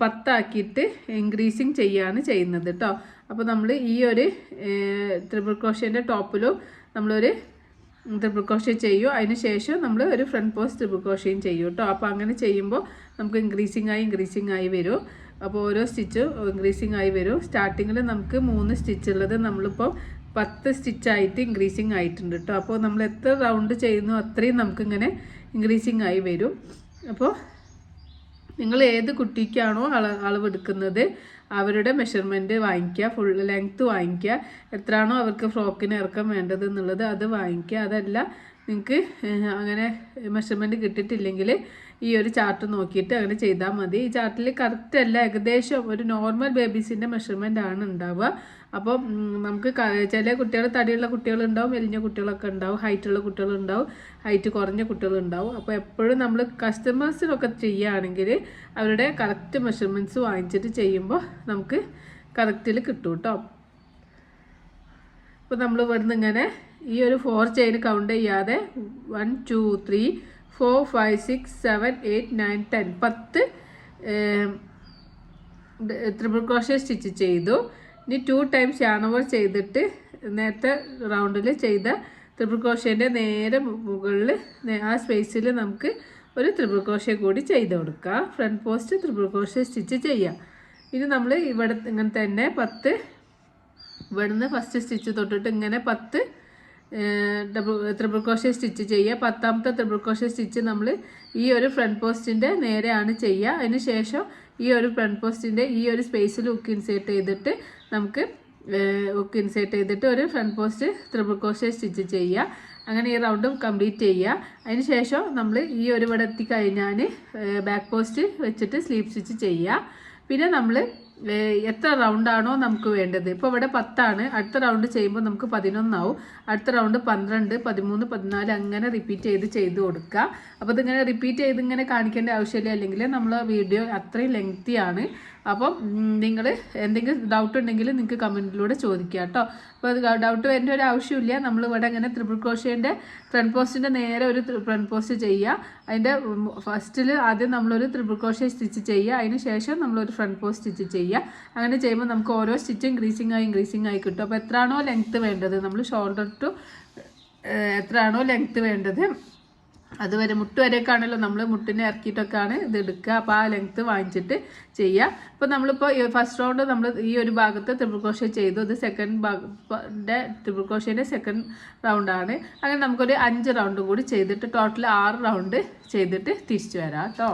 10 ആക്കിയിട്ട് ഇൻക്രീസിങ് ചെയ്യാണ് ചെയ്യുന്നത് കേട്ടോ. അപ്പോൾ നമ്മൾ ഈ ഒരു ട്രിപ്പിൾ ക്രോഷേൻ്റെ ടോപ്പിലും നമ്മളൊരു ട്രിപ്പിൾ ക്രോഷേ ചെയ്യും. അതിന് ശേഷം നമ്മൾ ഒരു ഫ്രണ്ട് പോസ്റ്റ് ട്രിപ്പിൾ ക്രോഷേയും ചെയ്യും കേട്ടോ. അപ്പോൾ അങ്ങനെ ചെയ്യുമ്പോൾ നമുക്ക് ഇൻക്രീസിങ് ആയി വരും. അപ്പോൾ ഓരോ സ്റ്റിച്ചും ഇൻക്രീസിങ് ആയി വരും. സ്റ്റാർട്ടിങ്ങിൽ നമുക്ക് 3 സ്റ്റിച്ച് ഉള്ളത് നമ്മളിപ്പോൾ 10 സ്റ്റിച്ചായിട്ട് ഇൻക്രീസിങ് ആയിട്ടുണ്ട് കേട്ടോ. അപ്പോൾ നമ്മൾ എത്ര റൗണ്ട് ചെയ്യുന്നു അത്രയും നമുക്കിങ്ങനെ ഇൻക്രീസിങ് ആയി വരും. അപ്പോൾ നിങ്ങൾ ഏത് കുട്ടിക്കാണോ അളവെടുക്കുന്നത് അവരുടെ മെഷർമെൻറ്റ് വാങ്ങിക്കുക, ഫുൾ ലെങ്ത്ത് വാങ്ങിക്കുക, എത്രയാണോ അവർക്ക് ഫ്രോക്കിന് ഇറക്കം വേണ്ടത് എന്നുള്ളത് അത് വാങ്ങിക്കുക. അതല്ല നിങ്ങൾക്ക് അങ്ങനെ മെഷർമെൻറ്റ് കിട്ടിയിട്ടില്ലെങ്കിൽ ഈ ഒരു ചാർട്ട് നോക്കിയിട്ട് അങ്ങനെ ചെയ്താൽ മതി. ഈ ചാർട്ടിൽ കറക്റ്റ് അല്ല, ഏകദേശം ഒരു നോർമൽ ബേബീസിൻ്റെ മെഷർമെൻ്റ് ആണ് ഉണ്ടാവുക. അപ്പോൾ നമുക്ക് ചില കുട്ടികൾ തടിയുള്ള കുട്ടികളുണ്ടാവും, മെലിഞ്ഞ കുട്ടികളൊക്കെ ഉണ്ടാവും, ഹൈറ്റുള്ള കുട്ടികളുണ്ടാവും, ഹൈറ്റ് കുറഞ്ഞ കുട്ടികളുണ്ടാവും. അപ്പോൾ എപ്പോഴും നമ്മൾ കസ്റ്റമേഴ്സിനൊക്കെ ചെയ്യുകയാണെങ്കിൽ അവരുടെ കറക്റ്റ് മെഷർമെൻറ്റ്സ് വാങ്ങിച്ചിട്ട് ചെയ്യുമ്പോൾ നമുക്ക് കറക്റ്റിൽ കിട്ടും കേട്ടോ. അപ്പോൾ നമ്മൾ ഇവിടുന്ന് ഇങ്ങനെ ഈ ഒരു 4 ചെയിൻ കൗണ്ട് ചെയ്യാതെ 1 2 3 4 5 6 7 8 9 10 10 ട്രിപ്പിൾ ക്രോഷേ സ്റ്റിച്ച് ചെയ്തു. ഇനി 2 ടൈംസ് യാൺ ഓവർ ചെയ്തിട്ട് നേരത്തെ റൗണ്ടിൽ ചെയ്ത ട്രിപ്പിൾ ക്രോഷേൻ്റെ നേരെ മുകളിൽ ആ സ്പേസിൽ നമുക്ക് ഒരു ട്രിപ്പിൾ ക്രോഷേ കൂടി ചെയ്ത് കൊടുക്കുക. Front post triple crochet stitch ചെയ്യാം. ഇനി നമ്മൾ ഇവിടെ ഇങ്ങനെ തന്നെ 10 ഇവിടുന്ന് ഫസ്റ്റ് സ്റ്റിച്ച് തൊട്ടിട്ട് ഇങ്ങനെ 10 ട്രിപ്പിൾ ക്രോഷേ സ്റ്റിച്ച് ചെയ്യുക. 10ാമത്തെ ട്രിപ്പിൾ ക്രോഷേ സ്റ്റിച്ച് നമ്മൾ ഈ ഒരു ഫ്രണ്ട് പോസ്റ്റിൻ്റെ നേരെയാണ് ചെയ്യുക. അതിന് ശേഷം ഈ ഒരു ഫ്രണ്ട് പോസ്റ്റിൻ്റെ ഈ ഒരു സ്പേസിൽ ഹുക്ക് ഇൻസേർട്ട് ചെയ്തിട്ട് നമുക്ക് ഒരു front post triple crochet stitch ചെയ്യുക. അങ്ങനെ ഈ റൗണ്ട് കംപ്ലീറ്റ് ചെയ്യുക. അതിന് ശേഷം നമ്മൾ ഈ ഒരു ഇവിടെ എത്തിക്കഴിഞ്ഞാൽ ബാക്ക് പോസ്റ്റ് വെച്ചിട്ട് സ്ലീപ്പ് സ്റ്റിച്ച് ചെയ്യുക. പിന്നെ നമ്മൾ എത്ര റൗണ്ടാണോ നമുക്ക് വേണ്ടത്, ഇപ്പോൾ ഇവിടെ 10 അടുത്ത റൗണ്ട് ചെയ്യുമ്പോൾ നമുക്ക് 11 ആവും, അടുത്ത റൗണ്ട് 12 13 14 അങ്ങനെ റിപ്പീറ്റ് ചെയ്ത് കൊടുക്കുക. അപ്പോൾ ഇതിങ്ങനെ റിപ്പീറ്റ് ചെയ്ത് ഇങ്ങനെ കാണിക്കേണ്ട ആവശ്യമില്ല, അല്ലെങ്കിൽ നമ്മൾ വീഡിയോ അത്രയും ലെങ്തിയാണ്. അപ്പം നിങ്ങൾ എന്തെങ്കിലും ഡൗട്ട് ഉണ്ടെങ്കിൽ നിങ്ങൾക്ക് കമൻറ്റിലൂടെ ചോദിക്കുക കേട്ടോ. അപ്പോൾ അത് ഡൗട്ട് വരേണ്ട ഒരു ആവശ്യമില്ല. നമ്മളിവിടെ ഇങ്ങനെ ട്രിപ്പിൾ ക്രോഷേൻ്റെ ഫ്രണ്ട് പോസ്റ്റിൻ്റെ നേരെ ഒരു ഫ്രണ്ട് പോസ്റ്റ് ചെയ്യുക. അതിൻ്റെ ഫസ്റ്റിൽ ആദ്യം നമ്മളൊരു ട്രിപ്പിൾ ക്രോഷേ സ്റ്റിച്ച് ചെയ്യുക, അതിന് ശേഷം നമ്മളൊരു ഫ്രണ്ട് പോസ്റ്റ് സ്റ്റിച്ച് ചെയ്യുക. അങ്ങനെ ചെയ്യുമ്പോൾ നമുക്ക് ഓരോ സ്റ്റിച്ചും ഇൻക്രീസിങ് ആയി കിട്ടും. അപ്പോൾ എത്രയാണോ ലെങ്ത്ത് വേണ്ടത്, നമ്മൾ ഷോൾഡർ ടു എത്രയാണോ ലെങ്ത്ത് വേണ്ടത് അതുവരെ മുട്ട് വരെയൊക്കെയാണല്ലോ നമ്മൾ മുട്ടിനെ ഇറക്കിയിട്ടൊക്കെയാണ് ഇത് എടുക്കുക. അപ്പോൾ ആ ലെങ്ത്ത് വാങ്ങിച്ചിട്ട് ചെയ്യുക. അപ്പോൾ നമ്മളിപ്പോൾ ഫസ്റ്റ് റൗണ്ട് നമ്മൾ ഈ ഒരു ഭാഗത്ത് ട്രിപ്പിൾ ക്രോഷേ ചെയ്തു. ഇത് സെക്കൻഡ് ഭാഗത്തെ ട്രിപ്പിൾ ക്രോഷേൻ്റെ സെക്കൻഡ് റൗണ്ടാണ്. അങ്ങനെ നമുക്കൊരു 5 റൗണ്ട് കൂടി ചെയ്തിട്ട് ടോട്ടൽ 6 റൗണ്ട് ചെയ്തിട്ട് തിരിച്ചു വരാം കേട്ടോ.